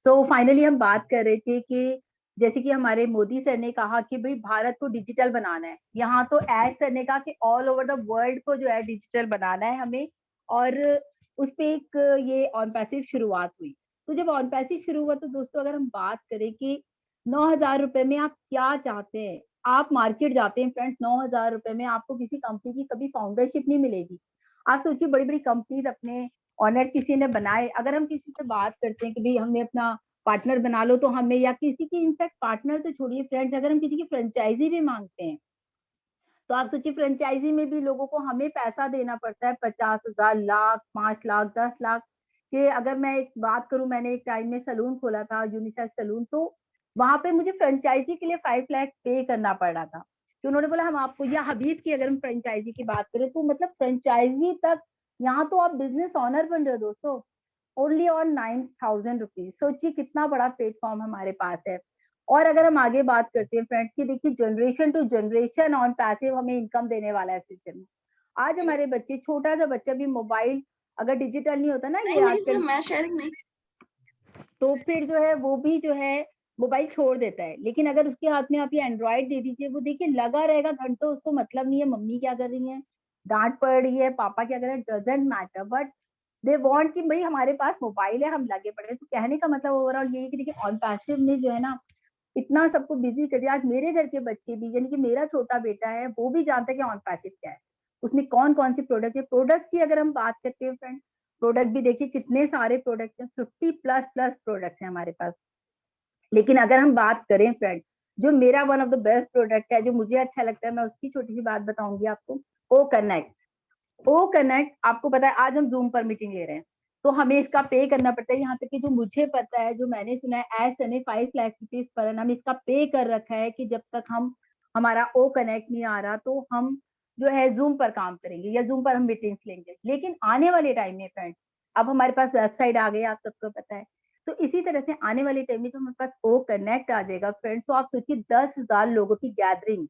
सो फाइनली हम बात कर रहे थे कि जैसे कि हमारे मोदी सर ने कहा कि भाई भारत को डिजिटल बनाना है। यहाँ तो एज सर ने कहा कि ऑल ओवर द वर्ल्ड को जो है डिजिटल बनाना है हमें। और उस पे एक ये ऑन पैसिव शुरुआत हुई। तो जब ऑन पैसिव शुरू हुआ तो दोस्तों अगर हम बात करें कि 9,000 रुपए में आप क्या चाहते हैं, आप मार्केट जाते हैं फ्रेंड्स, 9,000 रुपए में आपको किसी कंपनी की कभी फाउंडरशिप नहीं मिलेगी। आप सोचिए बड़ी बड़ी कंपनीज अपने ऑनर किसी ने बनाए, अगर हम किसी से बात करते हैं कि भाई हमें अपना पार्टनर बना लो, तो हमें या किसी की इनफैक्ट पार्टनर तो छोड़िए फ्रेंड्स, अगर हम किसी की फ्रेंचाइजी भी मांगते हैं तो आप सोचिए फ्रेंचाइजी में भी लोगों को हमें पैसा देना पड़ता है 50,000, लाख, 5 लाख, 10 लाख के। अगर मैं एक बात करूं, मैंने एक टाइम में सलून खोला था, यूनिसेक्स सलून, तो वहां पे मुझे फ्रेंचाइजी के लिए 5 लाख पे करना पड़ रहा था कि उन्होंने बोला हम आपको, या हबीब की अगर हम फ्रेंचाइजी की बात करें तो मतलब फ्रेंचाइजी तक, यहाँ तो आप बिजनेस ऑनर बन रहे हो दोस्तों ओनली ऑन 9,000 रुपीज। सोचिए कितना बड़ा प्लेटफॉर्म हमारे पास है। और अगर हम आगे बात करते हैं फ्रेंड्स की, देखिए generation to generation on passive हमें इनकम देने वाला है फ्यूचर में। आज हमारे बच्चे, छोटा सा बच्चा भी मोबाइल अगर डिजिटल नहीं होता ना, ये नहीं आजकल, मैं शेयरिंग नहीं। तो फिर जो है वो भी जो है मोबाइल छोड़ देता है। लेकिन अगर उसके हाथ में आप ये एंड्रॉइड दे दीजिए, वो देखिए लगा रहेगा घंटों, उसको मतलब नहीं है मम्मी क्या कर रही है, डांट पड़ रही है, पापा क्या कर रहे हैं, doesn't matter, but they want कि भाई हमारे पास मोबाइल है, हम लगे पड़े। तो कहने का मतलब ओवरऑल ये है कि देखिए ऑन पैसिव ने जो है ना इतना सबको बिजी कर दिया। आज मेरे घर के बच्चे भी, यानी कि मेरा छोटा बेटा है, वो भी जानता है कि ऑन पैसिव क्या है, उसमें कौन कौन सी प्रोडक्ट है। प्रोडक्ट्स की अगर हम बात करते हैं फ्रेंड, प्रोडक्ट भी देखिए कितने सारे प्रोडक्ट हैं, 50 प्लस प्रोडक्ट्स हैं हमारे पास। लेकिन अगर हम बात करें फ्रेंड, जो मेरा one of the best product है, जो मुझे अच्छा लगता है, मैं उसकी छोटी सी बात बताऊंगी आपको। ओ कनेक्ट। ओ कनेक्ट, आपको पता है आज हम जूम पर मीटिंग ले रहे हैं तो हमें इसका पे करना पड़ता है। यहाँ तक कि जो मुझे पता है, जो मैंने सुना है, एज सने 5 लाख रुपीज पर एनम इसका पे कर रखा है कि जब तक हम हमारा ओ कनेक्ट नहीं आ रहा तो हम जो है जूम पर काम करेंगे या जूम पर हम मीटिंग्स लेंगे। लेकिन आने वाले टाइम में फ्रेंड, अब हमारे पास वेबसाइट आ गई, आप सबको पता है, तो इसी तरह से आने वाले टाइम में तो हमारे पास ओ कनेक्ट आ जाएगा फ्रेंड्स। तो आप सोचिए 10,000 लोगों की गैदरिंग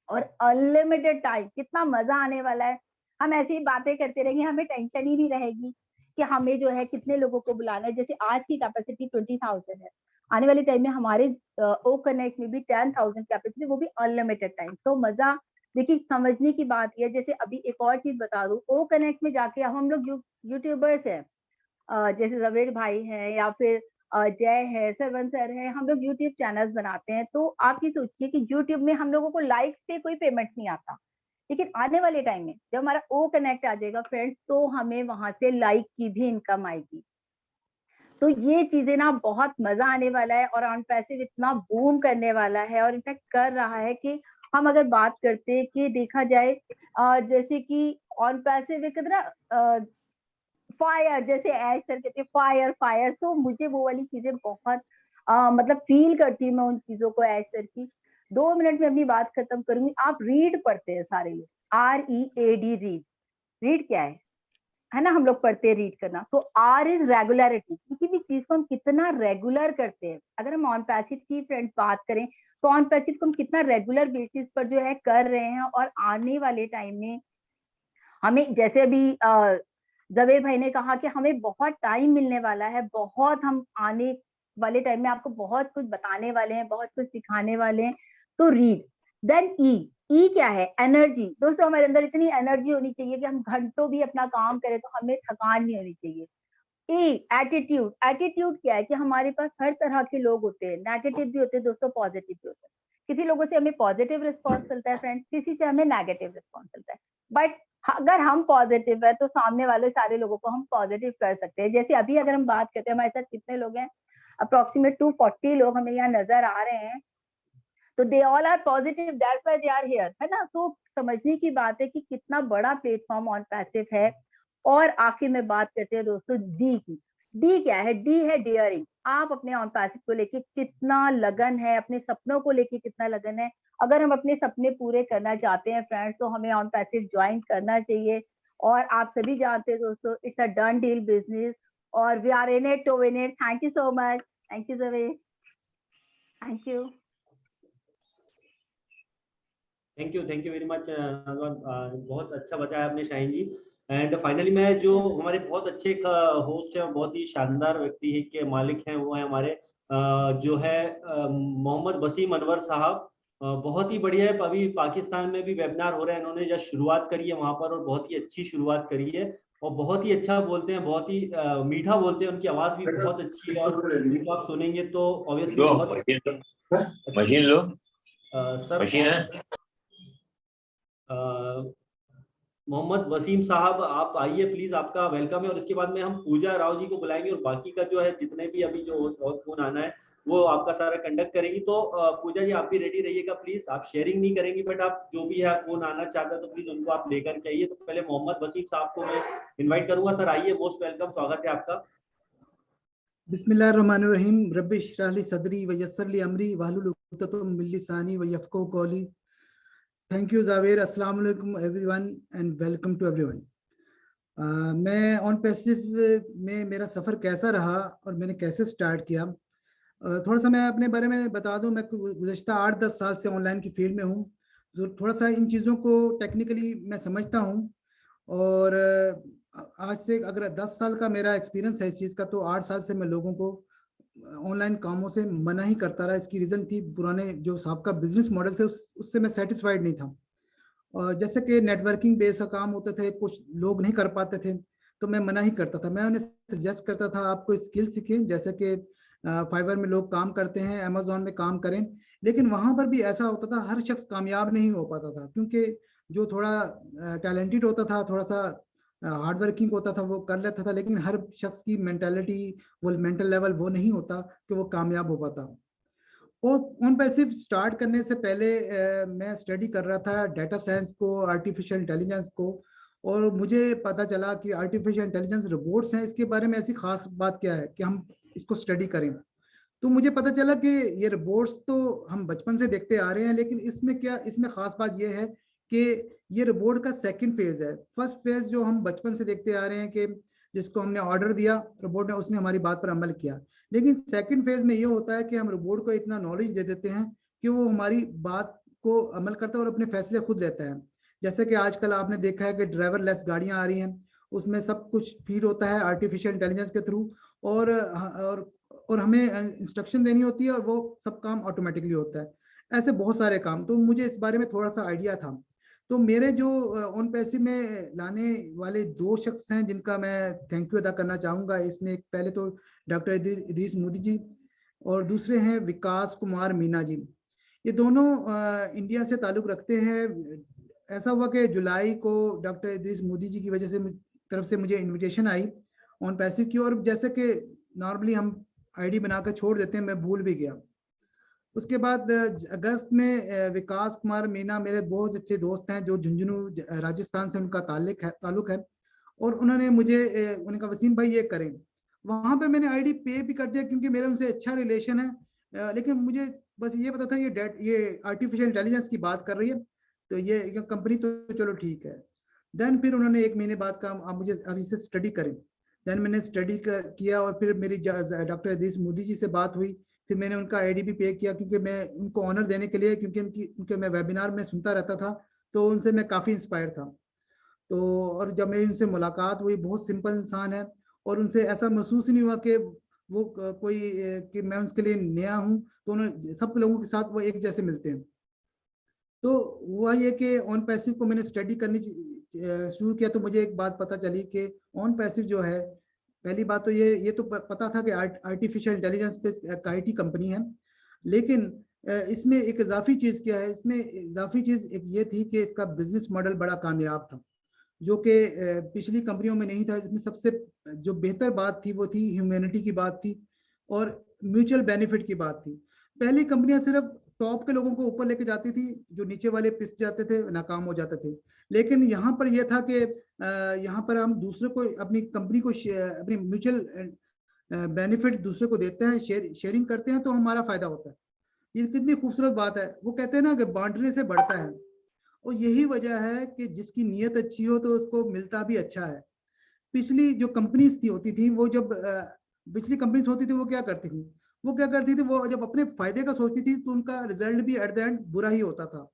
और अनलिमिटेड टाइम, कितना मजा आने वाला है। हम ऐसी ही बातें करते रहेंगे, हमें टेंशन ही नहीं रहेगी कि हमें जो है कितने लोगों को बुलाना है। जैसे आज की कैपेसिटी 20,000 है, आने वाले टाइम में हमारे ओ कनेक्ट में भी 10,000 कैपेसिटी, वो भी अनलिमिटेड टाइम। तो मजा देखिए, समझने की बात यह, जैसे अभी एक और चीज बता दूं, ओ कनेक्ट में जाके अब हम लोग यूट्यूबर्स हैं, जैसे जवेद भाई हैं या फिर जय है, सरवन सर है, हम लोग यूट्यूब चैनल्स बनाते हैं। तो आप ये सोचिए कि यूट्यूब में हम लोगों को लाइक्स पे कोई पेमेंट नहीं आता, लेकिन आने वाले टाइम में जब हमारा ओ कनेक्ट आ जाएगा फ्रेंड्स, तो हमें वहां से लाइक की भी इनकम आएगी। तो ये चीजें ना बहुत मजा आने वाला है और ऑन पैसिव इतना बूम करने वाला है और इनफैक्ट कर रहा है कि हम अगर बात करते हैं कि देखा जाए जैसे कि ऑन पैसिव एक ना फायर, जैसे ऐश सर कहते फायर फायर, तो मुझे वो वाली चीजें बहुत मतलब फील करती हूँ मैं उन चीजों को। ऐश सर की 2 मिनट में अपनी बात खत्म करूंगी। आप रीड पढ़ते हैं सारे लोग, READ, रीड। रीड क्या है ना, हम लोग पढ़ते हैं रीड करना। तो R इज रेगुलरिटी, किसी भी चीज को हम कितना रेगुलर करते हैं। अगर हम ऑन पैसिव की फ्रेंड्स बात करें तो ऑन पैसिव को हम कितना रेगुलर बेसिस पर जो है कर रहे हैं। और आने वाले टाइम में हमें, जैसे अभी जवेद भाई ने कहा कि हमें बहुत टाइम मिलने वाला है, बहुत हम आने वाले टाइम में आपको बहुत कुछ बताने वाले हैं, बहुत कुछ सिखाने वाले हैं। तो रीड। देन ई क्या है, एनर्जी। दोस्तों हमारे अंदर इतनी एनर्जी होनी चाहिए कि हम घंटों भी अपना काम करें तो हमें थकान नहीं होनी चाहिए। ई एटीट्यूड। एटीट्यूड क्या है कि हमारे पास हर तरह के लोग होते हैं, नेगेटिव भी होते हैं दोस्तों, पॉजिटिव भी होते हैं। किसी लोगों से हमें पॉजिटिव रिस्पॉन्स मिलता है फ्रेंड्स, किसी से हमें नेगेटिव रिस्पॉन्स मिलता है। बट अगर हम पॉजिटिव है तो सामने वाले सारे लोगों को हम पॉजिटिव कर सकते हैं। जैसे अभी अगर हम बात करते हैं, हमारे साथ कितने लोग हैं, अप्रोक्सीमेट 240 लोग हमें यहाँ नजर आ रहे हैं। तो they all are positive, that's why they are here, है ना। तो समझने की बात है कि कितना बड़ा प्लेटफॉर्म ऑन पैसिव है। और आखिर में बात करते हैं दोस्तों डी की। डी क्या है, डी है डियरिंग। आप अपने ऑन पैसिव को लेके कितना लगन है, अपने सपनों को लेके कितना लगन है। अगर हम अपने सपने पूरे करना चाहते हैं फ्रेंड्स, तो हमें ऑन पैसिव ज्वाइन करना चाहिए। और आप सभी जानते हैं दोस्तों, it's a done deal business और we are in it to win it. Thank you so much. Thank you Javed. Thank you. Thank you very much. बहुत अच्छा बताया आपने शाहीन जी। एंड फाइनली मैं जो हमारे बहुत अच्छे होस्ट है और बहुत ही शानदार व्यक्ति है के मालिक हैं, वो है हमारे जो है मोहम्मद वसीम अनवर साहब। बहुत ही बढ़िया है। अभी पाकिस्तान में भी वेबिनार हो रहे हैं, इन्होंने जब शुरुआत करी है वहां पर और बहुत ही अच्छी शुरुआत करी है और बहुत ही अच्छा बोलते हैं, बहुत ही मीठा बोलते हैं, उनकी आवाज भी बहुत अच्छी है और उनको आप सुनेंगे तो ऑब्वियसली बहुत मशीन लो सर। मशीन है। मोहम्मद वसीम साहब आप आइए प्लीज, आपका वेलकम है। और इसके बाद में हम पूजा राव जी को बुलाएंगे और बाकी का जो है जितने भी अभी जो और फोन आना है वो आपका सारा कंडक्ट करेंगी। तो पूजा जी आप भी रेडी रहिएगा प्लीज। आप शेयरिंग नहीं करेंगी बट आप जो भी है फोन आना चाहता है तो प्लीज उनको आप लेकर के आइए। तो पहले मोहम्मद वसीम साहब को मैं इन्वाइट करूंगा। सर आइए, मोस्ट वेलकम, स्वागत है आपका। बिस्मिल्लाहिर्रहमानिर्रहीम, रब्बि इश्रह ली सदरी व यस्सिर ली अमरी वहलुल उक़दतम मिन लिसानी व यफ़क़हू क़ौली। थैंक यू जावेर। अस्सलाम वालेकुम everyone and welcome to everyone. मैं ऑन पैसिव में मेरा सफ़र कैसा रहा और मैंने कैसे स्टार्ट किया, थोड़ा सा मैं अपने बारे में बता दूं। मैं गुज़श्ता 8-10 साल से ऑनलाइन की फील्ड में हूं, तो थोड़ा सा इन चीज़ों को टेक्निकली मैं समझता हूं। और आज से अगर 10 साल का मेरा एक्सपीरियंस है इस चीज़ का, तो 8 साल से मैं लोगों को ऑनलाइन कामों से मना ही करता रहा। इसकी रीज़न थी पुराने जो सबका बिजनेस मॉडल थे उससे मैं सेटिस्फाइड नहीं था। और जैसे कि नेटवर्किंग बेस का काम होते थे, कुछ लोग नहीं कर पाते थे तो मैं मना ही करता था। मैं उन्हें सजेस्ट करता था आपको स्किल सीखें, जैसे कि फाइवर में लोग काम करते हैं, अमेजोन में काम करें। लेकिन वहाँ पर भी ऐसा होता था, हर शख्स कामयाब नहीं हो पाता था, क्योंकि जो थोड़ा टैलेंटेड होता था, थोड़ा सा हार्ड वर्किंग होता था, वो कर लेता था। लेकिन हर शख्स की मेंटालिटी, वो मेंटल लेवल वो नहीं होता कि वो कामयाब हो पाता। और ऑन पैसिव स्टार्ट करने से पहले मैं स्टडी कर रहा था डाटा साइंस को, आर्टिफिशियल इंटेलिजेंस को। और मुझे पता चला कि आर्टिफिशियल इंटेलिजेंस रोबोट्स हैं, इसके बारे में ऐसी खास बात क्या है कि हम इसको स्टडी करें। तो मुझे पता चला कि ये रोबोट्स तो हम बचपन से देखते आ रहे हैं, लेकिन इसमें खास बात ये है कि ये रोबोट का सेकंड फेज है। फर्स्ट फेज जो हम बचपन से देखते आ रहे हैं कि जिसको हमने ऑर्डर दिया, रोबोट ने, उसने हमारी बात पर अमल किया। लेकिन सेकंड फेज में ये होता है कि हम रोबोट को इतना नॉलेज दे देते हैं कि वो हमारी बात को अमल करता है और अपने फैसले खुद लेता है। जैसे कि आजकल आपने देखा है कि ड्राइवरलेस गाड़ियां आ रही हैं, उसमें सब कुछ फीड होता है आर्टिफिशियल इंटेलिजेंस के थ्रू, और हमें इंस्ट्रक्शन देनी होती है और वो सब काम ऑटोमेटिकली होता है। ऐसे बहुत सारे काम, तो मुझे इस बारे में थोड़ा सा आइडिया था। तो मेरे जो ऑन पैसिव में लाने वाले 2 शख्स हैं जिनका मैं थैंक यू अदा करना चाहूँगा। इसमें एक पहले तो डॉक्टर इदरीस मोदी जी और दूसरे हैं विकास कुमार मीना जी। ये दोनों इंडिया से ताल्लुक़ रखते हैं। ऐसा हुआ कि जुलाई को डॉक्टर इदरीस मोदी जी की वजह से तरफ से मुझे इन्विटेशन आई ऑन पैसिव की, और जैसे कि नॉर्मली हम आईडी बनाकर छोड़ देते हैं, मैं भूल भी गया। उसके बाद अगस्त में विकास कुमार मीना मेरे बहुत अच्छे दोस्त हैं जो झुंझुनू राजस्थान से उनका ताल्लुक है, और उन्होंने उन्होंने कहा वसीम भाई ये करें। वहाँ पे मैंने आईडी पे भी कर दिया क्योंकि मेरा उनसे अच्छा रिलेशन है। लेकिन मुझे बस ये पता था ये आर्टिफिशियल इंटेलिजेंस की बात कर रही है, तो ये कंपनी तो चलो ठीक है। देन फिर उन्होंने 1 महीने बाद कहा आप मुझे अभी से स्टडी करें। देन मैंने स्टडी किया और फिर मेरी डॉक्टर इदरीस मोदी जी से बात हुई। फिर मैंने उनका आईडी भी पे किया क्योंकि मैं उनको ऑनर देने के लिए, क्योंकि उनके मैं वेबिनार में सुनता रहता था, तो उनसे मैं काफ़ी इंस्पायर था। तो और जब मेरी उनसे मुलाकात हुई, बहुत सिंपल इंसान है और उनसे ऐसा महसूस ही नहीं हुआ कि वो कि मैं उसके लिए नया हूँ। तो उन्होंने सब लोगों के साथ वो एक जैसे मिलते हैं। तो हुआ ये कि ऑन पैसिव को मैंने स्टडी करनी शुरू किया, तो मुझे एक बात पता चली कि ऑन पैसिव जो है, पहली बात तो ये तो पता था कि आर्टिफिशियल इंटेलिजेंस पे आईटी कंपनी है, लेकिन इसमें एक इजाफी चीज़ क्या है, इसमें इजाफी चीज़ एक ये थी कि इसका बिजनेस मॉडल बड़ा कामयाब था, जो कि पिछली कंपनियों में नहीं था। इसमें सबसे जो बेहतर बात थी वो थी ह्यूमैनिटी की बात थी और म्यूचुअल बेनिफिट की बात थी। पहली कंपनियां सिर्फ टॉप के लोगों को ऊपर लेके जाती थी, जो नीचे वाले पिस जाते थे, नाकाम हो जाते थे। लेकिन यहाँ पर यह था कि यहाँ पर हम दूसरे को, अपनी कंपनी को, अपनी म्यूचुअल बेनिफिट दूसरे को देते हैं, शेयरिंग करते हैं, तो हमारा फायदा होता है। ये कितनी खूबसूरत बात है। वो कहते हैं ना कि बांटने से बढ़ता है, और यही वजह है कि जिसकी नीयत अच्छी हो तो उसको मिलता भी अच्छा है। पिछली जो कंपनीज होती थी, वो जब पिछली कंपनीज होती थी वो क्या करती थी, वो जब अपने फायदे का सोचती थी तो उनका रिजल्ट भी एट द एंड बुरा ही होता था।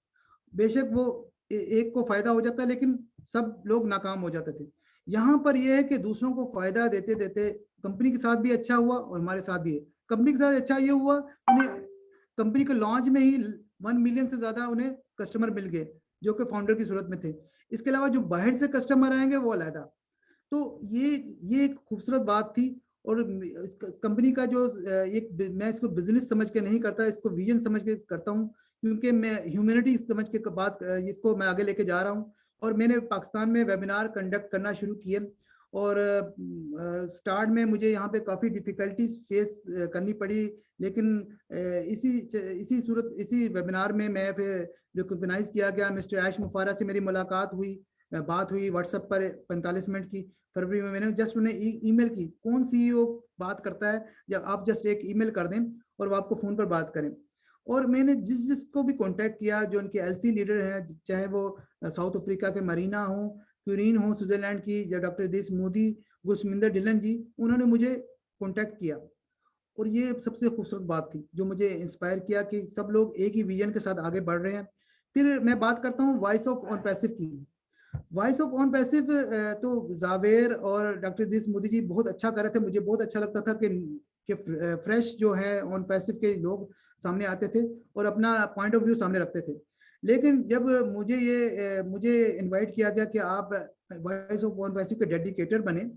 बेशक वो एक को फायदा हो जाता है, लेकिन सब लोग नाकाम हो जाते थे। यहाँ पर यह है कि दूसरों को फायदा देते देते कंपनी के साथ भी अच्छा हुआ और हमारे साथ भी है। कंपनी के साथ अच्छा ये हुआ, उन्हें कंपनी के लॉन्च में ही 1 मिलियन से ज्यादा उन्हें कस्टमर मिल गए जो कि फाउंडर की सूरत में थे। इसके अलावा जो बाहर से कस्टमर आएंगे वो अलग। तो ये एक खूबसूरत बात थी। और कंपनी का जो एक, मैं इसको बिजनेस समझ के नहीं करता, इसको विजन समझ के करता हूँ, क्योंकि मैं ह्यूमैनिटी समझ के बात इसको मैं आगे लेके जा रहा हूँ। और मैंने पाकिस्तान में वेबिनार कंडक्ट करना शुरू किए और स्टार्ट में मुझे यहाँ पे काफ़ी डिफिकल्टीज फेस करनी पड़ी, लेकिन इसी वेबिनार में मैं फिर रिकॉग्नाइज किया गया। मिस्टर ऐश मुफारा से मेरी मुलाकात हुई, बात हुई व्हाट्सएप पर 45 मिनट की। फरवरी में मैंने जस्ट उन्हें ईमेल की, कौन सीईओ बात करता है जब आप जस्ट एक ईमेल कर दें और वो आपको फ़ोन पर बात करें। और मैंने जिसको भी कांटेक्ट किया, जो उनके एलसी लीडर हैं, चाहे वो साउथ अफ्रीका के मरीना हो, क्यूरीन हो स्विट्जरलैंड की, या डॉक्टर देश मोदी, गुरसमिंदर डिलन जी, उन्होंने मुझे कांटेक्ट किया। और ये सबसे खूबसूरत बात थी जो मुझे इंस्पायर किया कि सब लोग एक ही विजन के साथ आगे बढ़ रहे हैं। फिर मैं बात करता हूँ वॉइस ऑफ ऑन पैसिव की। वॉइस ऑफ ऑन पैसिव तो जावेर और डॉक्टर देश मोदी जी बहुत अच्छा कर रहे थे। मुझे बहुत अच्छा लगता था कि फ्रेश जो है ऑन पैसिव के लोग सामने आते थे और अपना पॉइंट ऑफ व्यू सामने रखते थे। लेकिन जब मुझे इनवाइट किया गया कि आप वॉइस ऑफ ऑन पैसिव के डेडिकेटर बने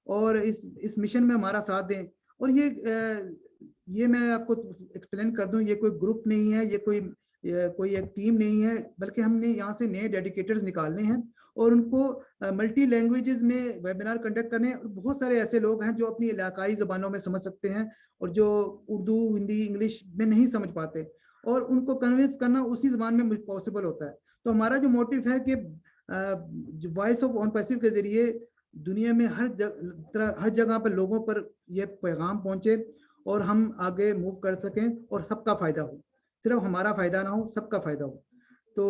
और इस मिशन में हमारा साथ दें, और ये मैं आपको एक्सप्लेन कर दूं, ये कोई ग्रुप नहीं है, ये कोई एक टीम नहीं है, बल्कि हमने यहाँ से नए डेडिकेटर्स निकालने हैं और उनको मल्टी लैंग्वेजेस में वेबिनार कंडक्ट करने हैं। बहुत सारे ऐसे लोग हैं जो अपनी इलाकाई ज़बानों में समझ सकते हैं और जो उर्दू, हिंदी, इंग्लिश में नहीं समझ पाते, और उनको कन्विंस करना उसी ज़बान में पॉसिबल होता है। तो हमारा जो मोटिव है कि वॉइस ऑफ ऑन पैसिव के ज़रिए दुनिया में हर जगह पर लोगों पर यह पैगाम पहुंचे और हम आगे मूव कर सकें और सबका फ़ायदा हो, सिर्फ हमारा फ़ायदा ना हो, सबका फ़ायदा हो। तो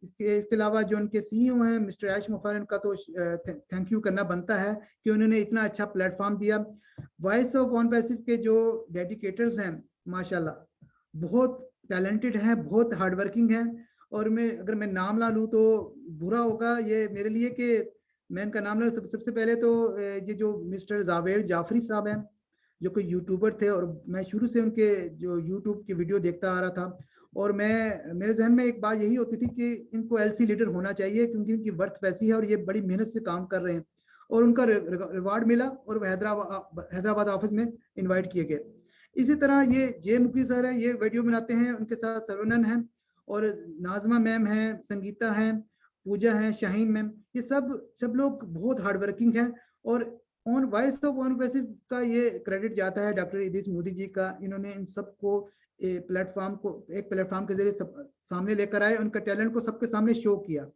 इसके अलावा जो उनके सीईओ हैं मिस्टर ऐश मुफारा, उनका तो थैंक यू करना बनता है कि उन्होंने इतना अच्छा प्लेटफॉर्म दिया। वॉइस ऑफ ऑन पैसिव के जो डेडिकेटर्स हैं माशाल्लाह बहुत टैलेंटेड हैं, बहुत हार्डवर्किंग हैं। और अगर मैं नाम ला लूँ तो बुरा होगा ये मेरे लिए कि मैं इनका नाम ला। सबसे पहले तो ये जो मिस्टर जावेर जाफरी साहब हैं, जो कोई यूट्यूबर थे, और मैं शुरू से उनके जो यूट्यूब की वीडियो देखता आ रहा था, और मेरे जहन में एक बात यही होती थी कि इनको एलसी लीडर होना चाहिए, क्योंकि इनकी वर्थ वैसी है और ये बड़ी मेहनत से काम कर रहे हैं। और उनका रिवार्ड मिला और वह हैदराबाद ऑफिस में इन्वाइट किए गए। इसी तरह ये जे मुखी सर है, ये वीडियो बनाते हैं, उनके साथ सरवनन है और नाजमा मैम हैं, संगीता हैं, पूजा हैं, शाहीन मैम, ये सब लोग बहुत हार्डवर्किंग हैं। और on voice of on passive का ये क्रेडिट जाता है डॉक्टर इदरीस मोदी जी का। इन्होंने इन सबको एक प्लेटफॉर्म के जरिए सब सामने लेकर आए, उनका टैलेंट को सबके सामने शो किया।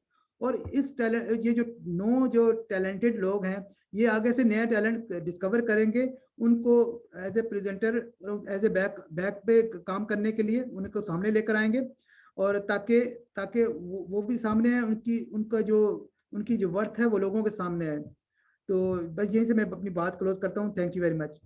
और ये जो टैलेंटेड लोग हैं, ये आगे से नया टैलेंट डिस्कवर करेंगे, उनको as a presenter, as a back पे काम करने के लिए उनको सामने लेकर आएंगे, और ताकि वो भी सामने है, उनकी जो वर्थ है वो लोगों के सामने है। तो बस यहीं से मैं अपनी बात क्लोज करता हूँ। Thank you very much.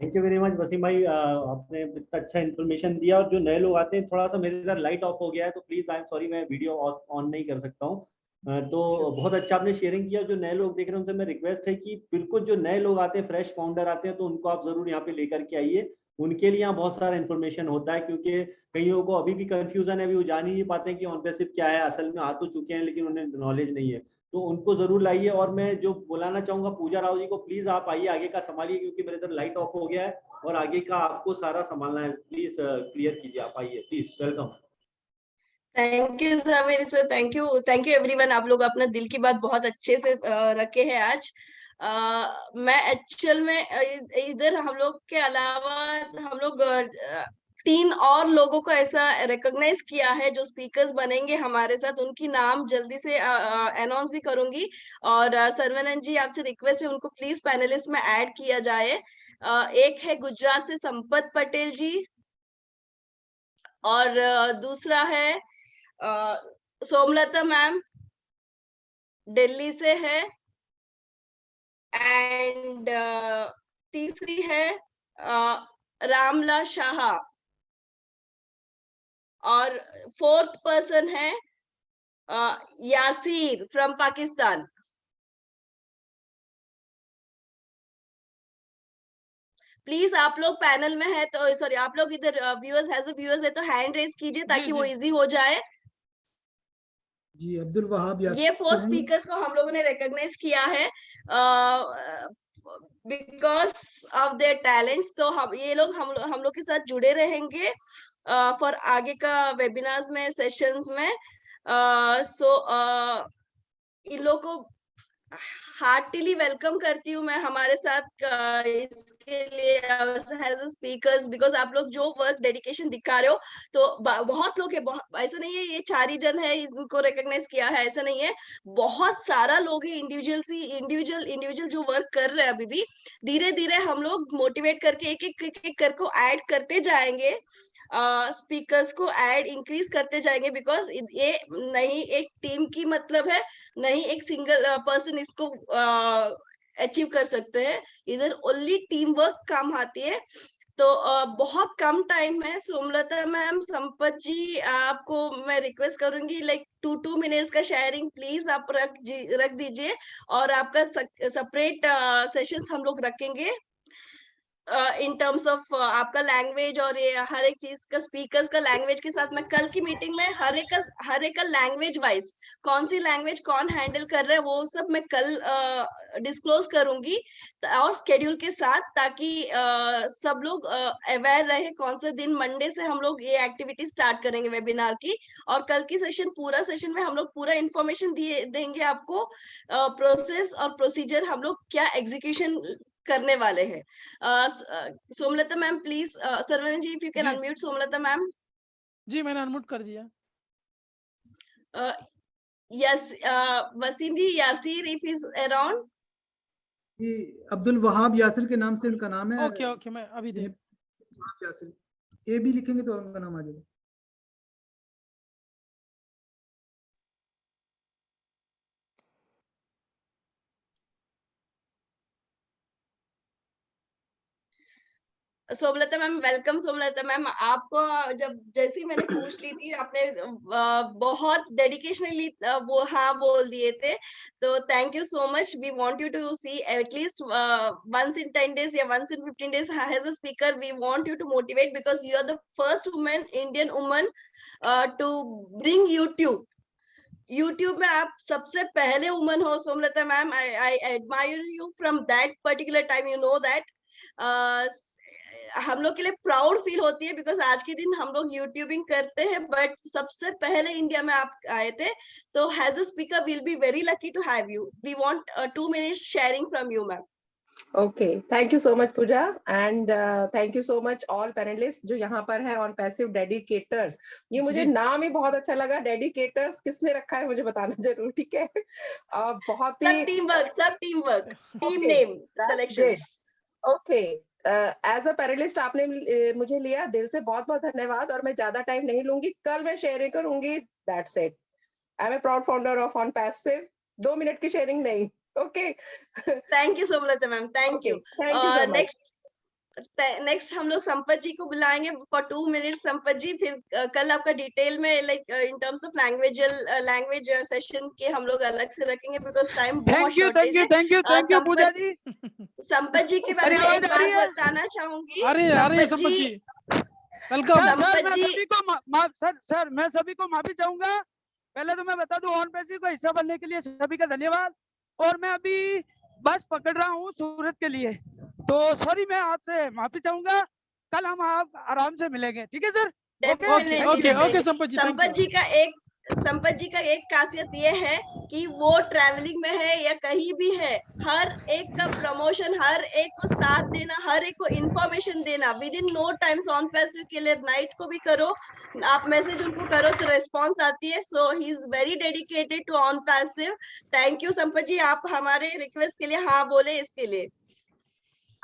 Thank you very much Wasim भाई, आपने इतना अच्छा इन्फॉर्मेशन दिया। और जो नए लोग आते हैं, थोड़ा सा मेरे इधर लाइट ऑफ हो गया है तो प्लीज आई एम सॉरी, मैं वीडियो ऑन नहीं कर सकता हूँ। तो बहुत अच्छा आपने शेयरिंग किया। जो नए लोग देख रहे हैं उनसे मैं रिक्वेस्ट है कि बिल्कुल जो नए लोग आते हैं, फ्रेश फाउंडर आते हैं, तो उनको आप जरूर यहाँ पे लेकर के आइए। उनके लिए यहाँ बहुत सारा इन्फॉर्मेशन होता है, क्योंकि कई लोगों को अभी भी कंफ्यूजन है, अभी वो जान ही नहीं पाते हैं कि ऑन पैसिव क्या है। असल में आ तो चुके हैं लेकिन उन्हें नॉलेज नहीं है, तो उनको जरूर लाइए। और मैं जो बुलाना चाहूंगा पूजा राव जी को, प्लीज आप आइए, आगे का संभालिए, क्योंकि मेरे इधर लाइट ऑफ हो गया है और आगे का आपको सारा संभालना है। प्लीज क्लियर कीजिए, आप आइए please. Welcome. Thank you जावेर sir, thank you everyone. आप लोग अपना दिल की बात बहुत अच्छे से रखे हैं आज। मैं एक्चुअल में इधर हम लोग के अलावा हम लोग 3 और लोगों को ऐसा रिकॉग्नाइज किया है जो स्पीकर्स बनेंगे हमारे साथ। उनकी नाम जल्दी से अनाउंस भी करूंगी। और सर्वनन जी, आपसे रिक्वेस्ट है उनको प्लीज पैनलिस्ट में ऐड किया जाए। एक है गुजरात से संपत पटेल जी, और दूसरा है सोमलता मैम, दिल्ली से है, एंड तीसरी है रामला शाह। और फोर्थ पर्सन है यासीर फ्रॉम पाकिस्तान। प्लीज आप लोग पैनल में है तो सॉरी आप लोग इधर व्यूअर्स है तो हैंड रेज कीजिए ताकि वो इजी हो जाए। जी अब्दुल वहाब यासिर ये 4 हैं। स्पीकर्स को हम लोगों ने रिकॉग्नाइज किया है बिकॉज ऑफ देयर टैलेंट्स। तो ये लोग हम लोग के साथ जुड़े रहेंगे फॉर आगे का वेबिनार्स में, सेशंस में। सो इन लोग को हार्टिली वेलकम करती हूँ मैं हमारे साथ इसके लिए एज अ स्पीकर्स, बिकॉज आप लोग जो वर्क डेडिकेशन दिखा रहे हो तो बहुत लोग है, ऐसा नहीं है ये 4 ही जन है इनको रिकॉग्नाइज किया है, ऐसा नहीं है, बहुत सारा लोग है इंडिविजुअल जो वर्क कर रहे हैं। अभी भी धीरे धीरे हम लोग मोटिवेट करके एक एक कर को ऐड करते जाएंगे, स्पीकर्स को ऐड इंक्रीज करते जाएंगे, बिकॉज ये नहीं एक टीम की मतलब है, नहीं एक सिंगल पर्सन इसको अचीव कर सकते हैं, इधर ओनली टीम वर्क काम आती है। तो बहुत कम टाइम है। सोमलता मैम, संपत जी, आपको मैं रिक्वेस्ट करूंगी लाइक 2 मिनट्स का शेयरिंग प्लीज आप रख दीजिए, और आपका सेपरेट सेशंस हम लोग रखेंगे इन टर्म्स ऑफ आपका लैंग्वेज और ये हर एक चीज का स्पीकर्स का लैंग्वेज के साथ। मैं कल की मीटिंग में हर एक का लैंग्वेज वाइज कौन सी लैंग्वेज कौन हैंडल कर रहा है वो सब मैं कल डिस्क्लोज करूंगी और स्केड्यूल के साथ, ताकि सब लोग अवेयर रहे कौन से दिन मंडे से हम लोग ये एक्टिविटी स्टार्ट करेंगे वेबिनार की। और कल की सेशन पूरा सेशन में हम लोग पूरा इंफॉर्मेशन देंगे आपको, प्रोसेस और प्रोसीजर हम लोग क्या एग्जीक्यूशन करने वाले हैं। Somlata ma'am please, Saravan ji if you can unmute Somlata ma'am. जी मैंने अनम्यूट कर दिया। Yes Wasim ji, Yasir if is around. जी अब्दुल वहाब यासिर के नाम से उनका नाम है। ओके ओके मैं अभी दे यासिर ए भी लिखेंगे तो उनका नाम आ जाएगा। सोमलता मैम वेलकम। सोमलता मैम, आपको जब जैसे ही मैंने पूछ ली थी आपने बहुत डेडिकेशनली वो हाँ बोल दिए थे, तो thank you so much. We want you to see at least once in 10 days या once in 15 days as a speaker. We want you to motivate because you are the first woman, Indian woman to bring YouTube में आप सबसे पहले वुमन हो Somlata ma'am. I admire you from that particular time, you know that. हम लोग के लिए प्राउड फील होती है बिकॉज आज के दिन हम लोग यूट्यूबिंग करते हैं, बट सबसे पहले इंडिया में आप आए थे, तो as a speaker will be very lucky to have you. We want 2 minutes sharing from you ma'am. Okay, thank you so much Pooja, and thank you so much all panelists जो यहाँ पर है ऑन पैसिव डेडिकेटर्स। ये मुझे नाम ही बहुत अच्छा लगा, डेडिकेटर्स किसने रखा है मुझे बताना जरूर, ठीक है? बहुत ही सब team work team name selection. Okay, as a panelist आपने मुझे लिया, दिल से बहुत बहुत धन्यवाद, और मैं ज्यादा टाइम नहीं लूंगी, कल मैं शेयरिंग करूंगी। That's it. I am a proud founder of on passive. 2 minute की शेयरिंग नहीं। Okay, thank you Somlata ma'am, thank you. Next हम लोग संपत जी को बुलाएंगे फॉर 2 मिनट्स। संपत जी, फिर कल आपका डिटेल में like in terms of language session के हम लोग अलग से रखेंगे बिकॉज टाइम बहुत शॉर्टेज है। थैंक यू पूजा जी। संपत जी के बारे में एक बात बताना चाहूंगी। अरे संपत जी वेलकम। सर मैं सभी को माफी चाहूंगा। पहले तो मैं बता दूं ऑन पैसिव का हिस्सा बनने के लिए सभी का धन्यवाद, और मैं अभी बस पकड़ रहा हूँ सूरत के लिए, तो सॉरी मैं आपसे माफी चाहूंगा। कल हम आप आराम से मिलेंगे, ठीक है सर? ओके संपत जी का एक खासियत ये है कि वो ट्रैवलिंग में है या कहीं भी है, हर एक का प्रमोशन, हर एक को साथ देना, हर एक को इंफॉर्मेशन देना within no times. On passive के लिए नाइट को भी करो आप मैसेज उनको करो तो रेस्पॉन्स आती है। So he is very dedicated to OnPassive. Thank you Sampath ji, आप हमारे रिक्वेस्ट के लिए हाँ बोले इसके लिए।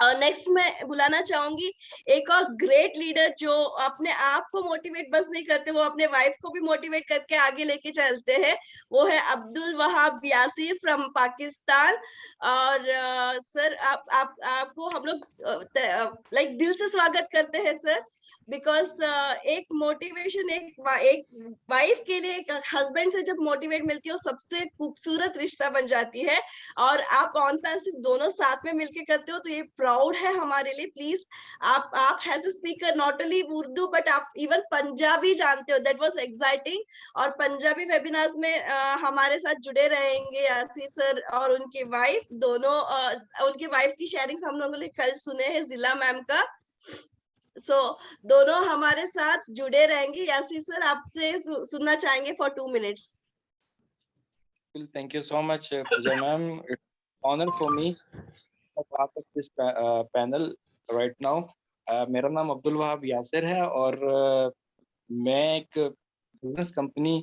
और नेक्स्ट मैं बुलाना चाहूंगी एक और ग्रेट लीडर जो अपने आप को मोटिवेट बस नहीं करते, वो अपने वाइफ को भी मोटिवेट करके आगे लेके चलते हैं। वो है अब्दुल वहाब यासिर फ्रॉम पाकिस्तान। और सर आपको हम लोग लाइक दिल से स्वागत करते हैं सर, बिकॉज एक मोटिवेशन एक वाइफ के लिए एक हस्बैंड से जब मोटिवेट मिलती है वो सबसे खूबसूरत रिश्ता बन जाती है। और आप ऑन पैसिव दोनों साथ में मिलके करते हो तो ये प्राउड है हमारे लिए। प्लीज आप as a speaker not only Urdu but आप इवन पंजाबी जानते हो, दैट वाज एक्साइटिंग। और पंजाबी वेबिनार्स में हमारे साथ जुड़े रहेंगे यासिर सर और उनकी वाइफ दोनों। उनकी वाइफ की शेयरिंग्स हम लोगों ने कल सुने हैं जिला मैम का। दोनों हमारे साथ जुड़े रहेंगे। यासिर सर आपसे सुनना चाहेंगे for 2 minutes। Thank you so much, Pooja ma'am. It's an honor for me to be part of this panel right now. मेरा नाम अब्दुल वहाब यासिर है और मैं एक business company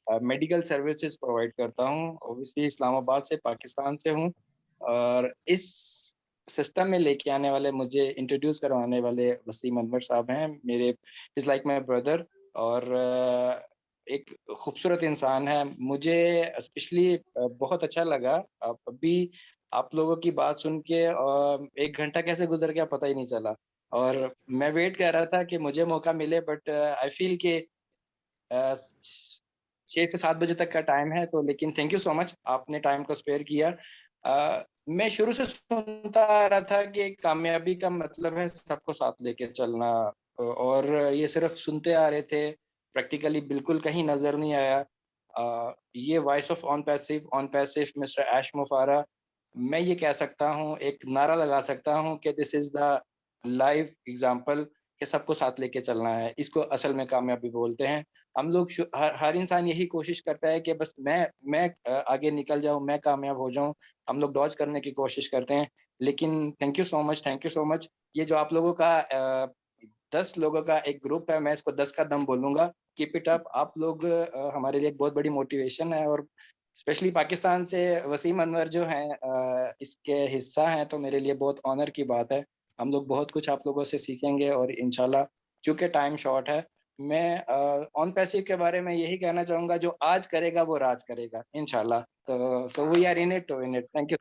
medical services provide करता हूँ। ऑब्वियसली इस्लामाबाद से, पाकिस्तान से हूँ। और इस सिस्टम में लेके आने वाले, मुझे इंट्रोड्यूस करवाने वाले वसीम अनवर साहब हैं। मेरे इज लाइक माई ब्रदर और एक खूबसूरत इंसान है। मुझे स्पेशली बहुत अच्छा लगा अभी आप लोगों की बात सुन के। 1 घंटा कैसे गुजर गया पता ही नहीं चला और मैं वेट कर रहा था कि मुझे मौका मिले, बट आई फील के 6 से 7 बजे तक का टाइम है तो। लेकिन थैंक यू सो मच, आपने टाइम को स्पेयर किया। मैं शुरू से सुनता आ रहा था कि कामयाबी का मतलब है सबको साथ लेके चलना, और ये सिर्फ सुनते आ रहे थे, प्रैक्टिकली बिल्कुल कहीं नजर नहीं आया। ये voice of on passive mister Ash मुफारा, मैं ये कह सकता हूँ, एक नारा लगा सकता हूँ कि this is the live example कि सबको साथ लेके चलना है। इसको असल में कामयाबी बोलते हैं। हम लोग हर इंसान यही कोशिश करता है कि बस मैं आगे निकल जाऊं, मैं कामयाब हो जाऊं। हम लोग डॉज करने की कोशिश करते हैं। लेकिन थैंक यू सो मच। ये जो आप लोगों का 10 लोगों का एक ग्रुप है, मैं इसको 10 का दम बोलूंगा। Keep it up. आप लोग हमारे लिए एक बहुत बड़ी मोटिवेशन है। और स्पेशली पाकिस्तान से वसीम अनवर जो हैं इसके हिस्सा हैं, तो मेरे लिए बहुत ऑनर की बात है। हम लोग बहुत कुछ आप लोगों से सीखेंगे और इंशाल्लाह, चूंकि टाइम शॉर्ट है, मैं ऑन पैसिव के बारे में यही कहना चाहूंगा, जो आज करेगा वो राज करेगा इंशाल्लाह। तो so we are in it to win it. Thank you.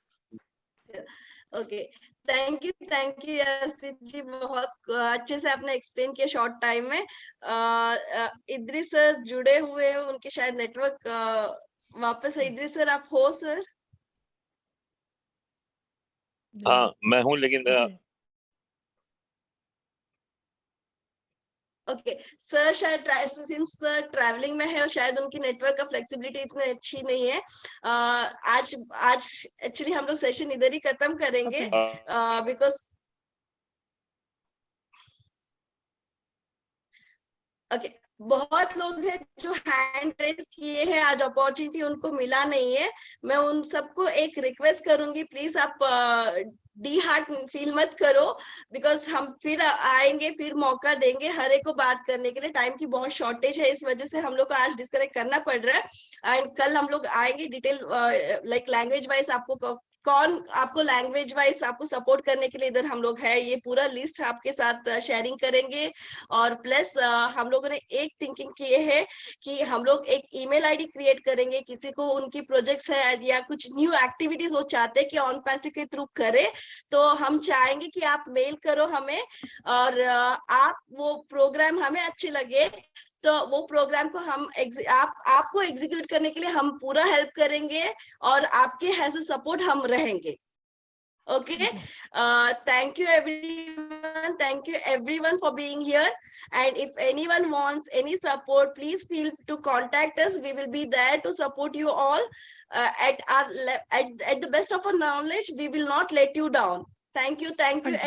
Okay, thank you Yasir ji, बहुत अच्छे से आपने एक्सप्लेन किया शॉर्ट टाइम में। इद्रिस सर जुड़े हुए हैं, उनके शायद नेटवर्क वापस है। इद्रिस सर आप हो सर? हाँ मैं हूँ, लेकिन ओके सर, शायद सिंस सर ट्रैवलिंग में है और शायद उनकी नेटवर्क का फ्लेक्सिबिलिटी इतनी अच्छी नहीं है। आज एक्चुअली हम लोग सेशन इधर ही खत्म करेंगे बिकॉज ओके बहुत लोग हैं जो हैंड रेज किए हैं, आज अपॉर्चुनिटी उनको मिला नहीं है। मैं उन सबको एक रिक्वेस्ट करूंगी, प्लीज आप डी हार्ट फील मत करो, बिकॉज हम फिर आएंगे, फिर मौका देंगे हर एक को बात करने के लिए। टाइम की बहुत शॉर्टेज है, इस वजह से हम लोग को आज डिस्कनेक्ट करना पड़ रहा है। एंड कल हम लोग आएंगे डिटेल लाइक लैंग्वेज वाइज, आपको कौन आपको लैंग्वेज वाइज आपको सपोर्ट करने के लिए इधर हम लोग है, ये पूरा लिस्ट आपके साथ शेयरिंग करेंगे। और प्लस हम लोगों ने एक थिंकिंग किए है कि हम लोग एक ईमेल आईडी क्रिएट करेंगे। किसी को उनकी प्रोजेक्ट्स है या कुछ न्यू एक्टिविटीज वो चाहते हैं कि ऑन पैसिव के थ्रू करे, तो हम चाहेंगे कि आप मेल करो हमें, और आप वो प्रोग्राम हमें अच्छे लगे तो वो प्रोग्राम को हम आपको एग्जीक्यूट करने के लिए हम पूरा हेल्प करेंगे और आपके एज अ सपोर्ट हम रहेंगे। Okay, thank you everyone for being here, and if anyone wants any support, please feel to contact us. We will be there to support you all at the best of our knowledge. We will not let you down. Thank you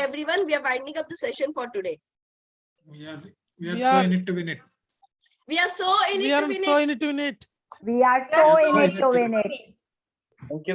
everyone. We are winding up the session for today. We are so in it to win it. We are so in it to win it. We are so in it to win it. Thank you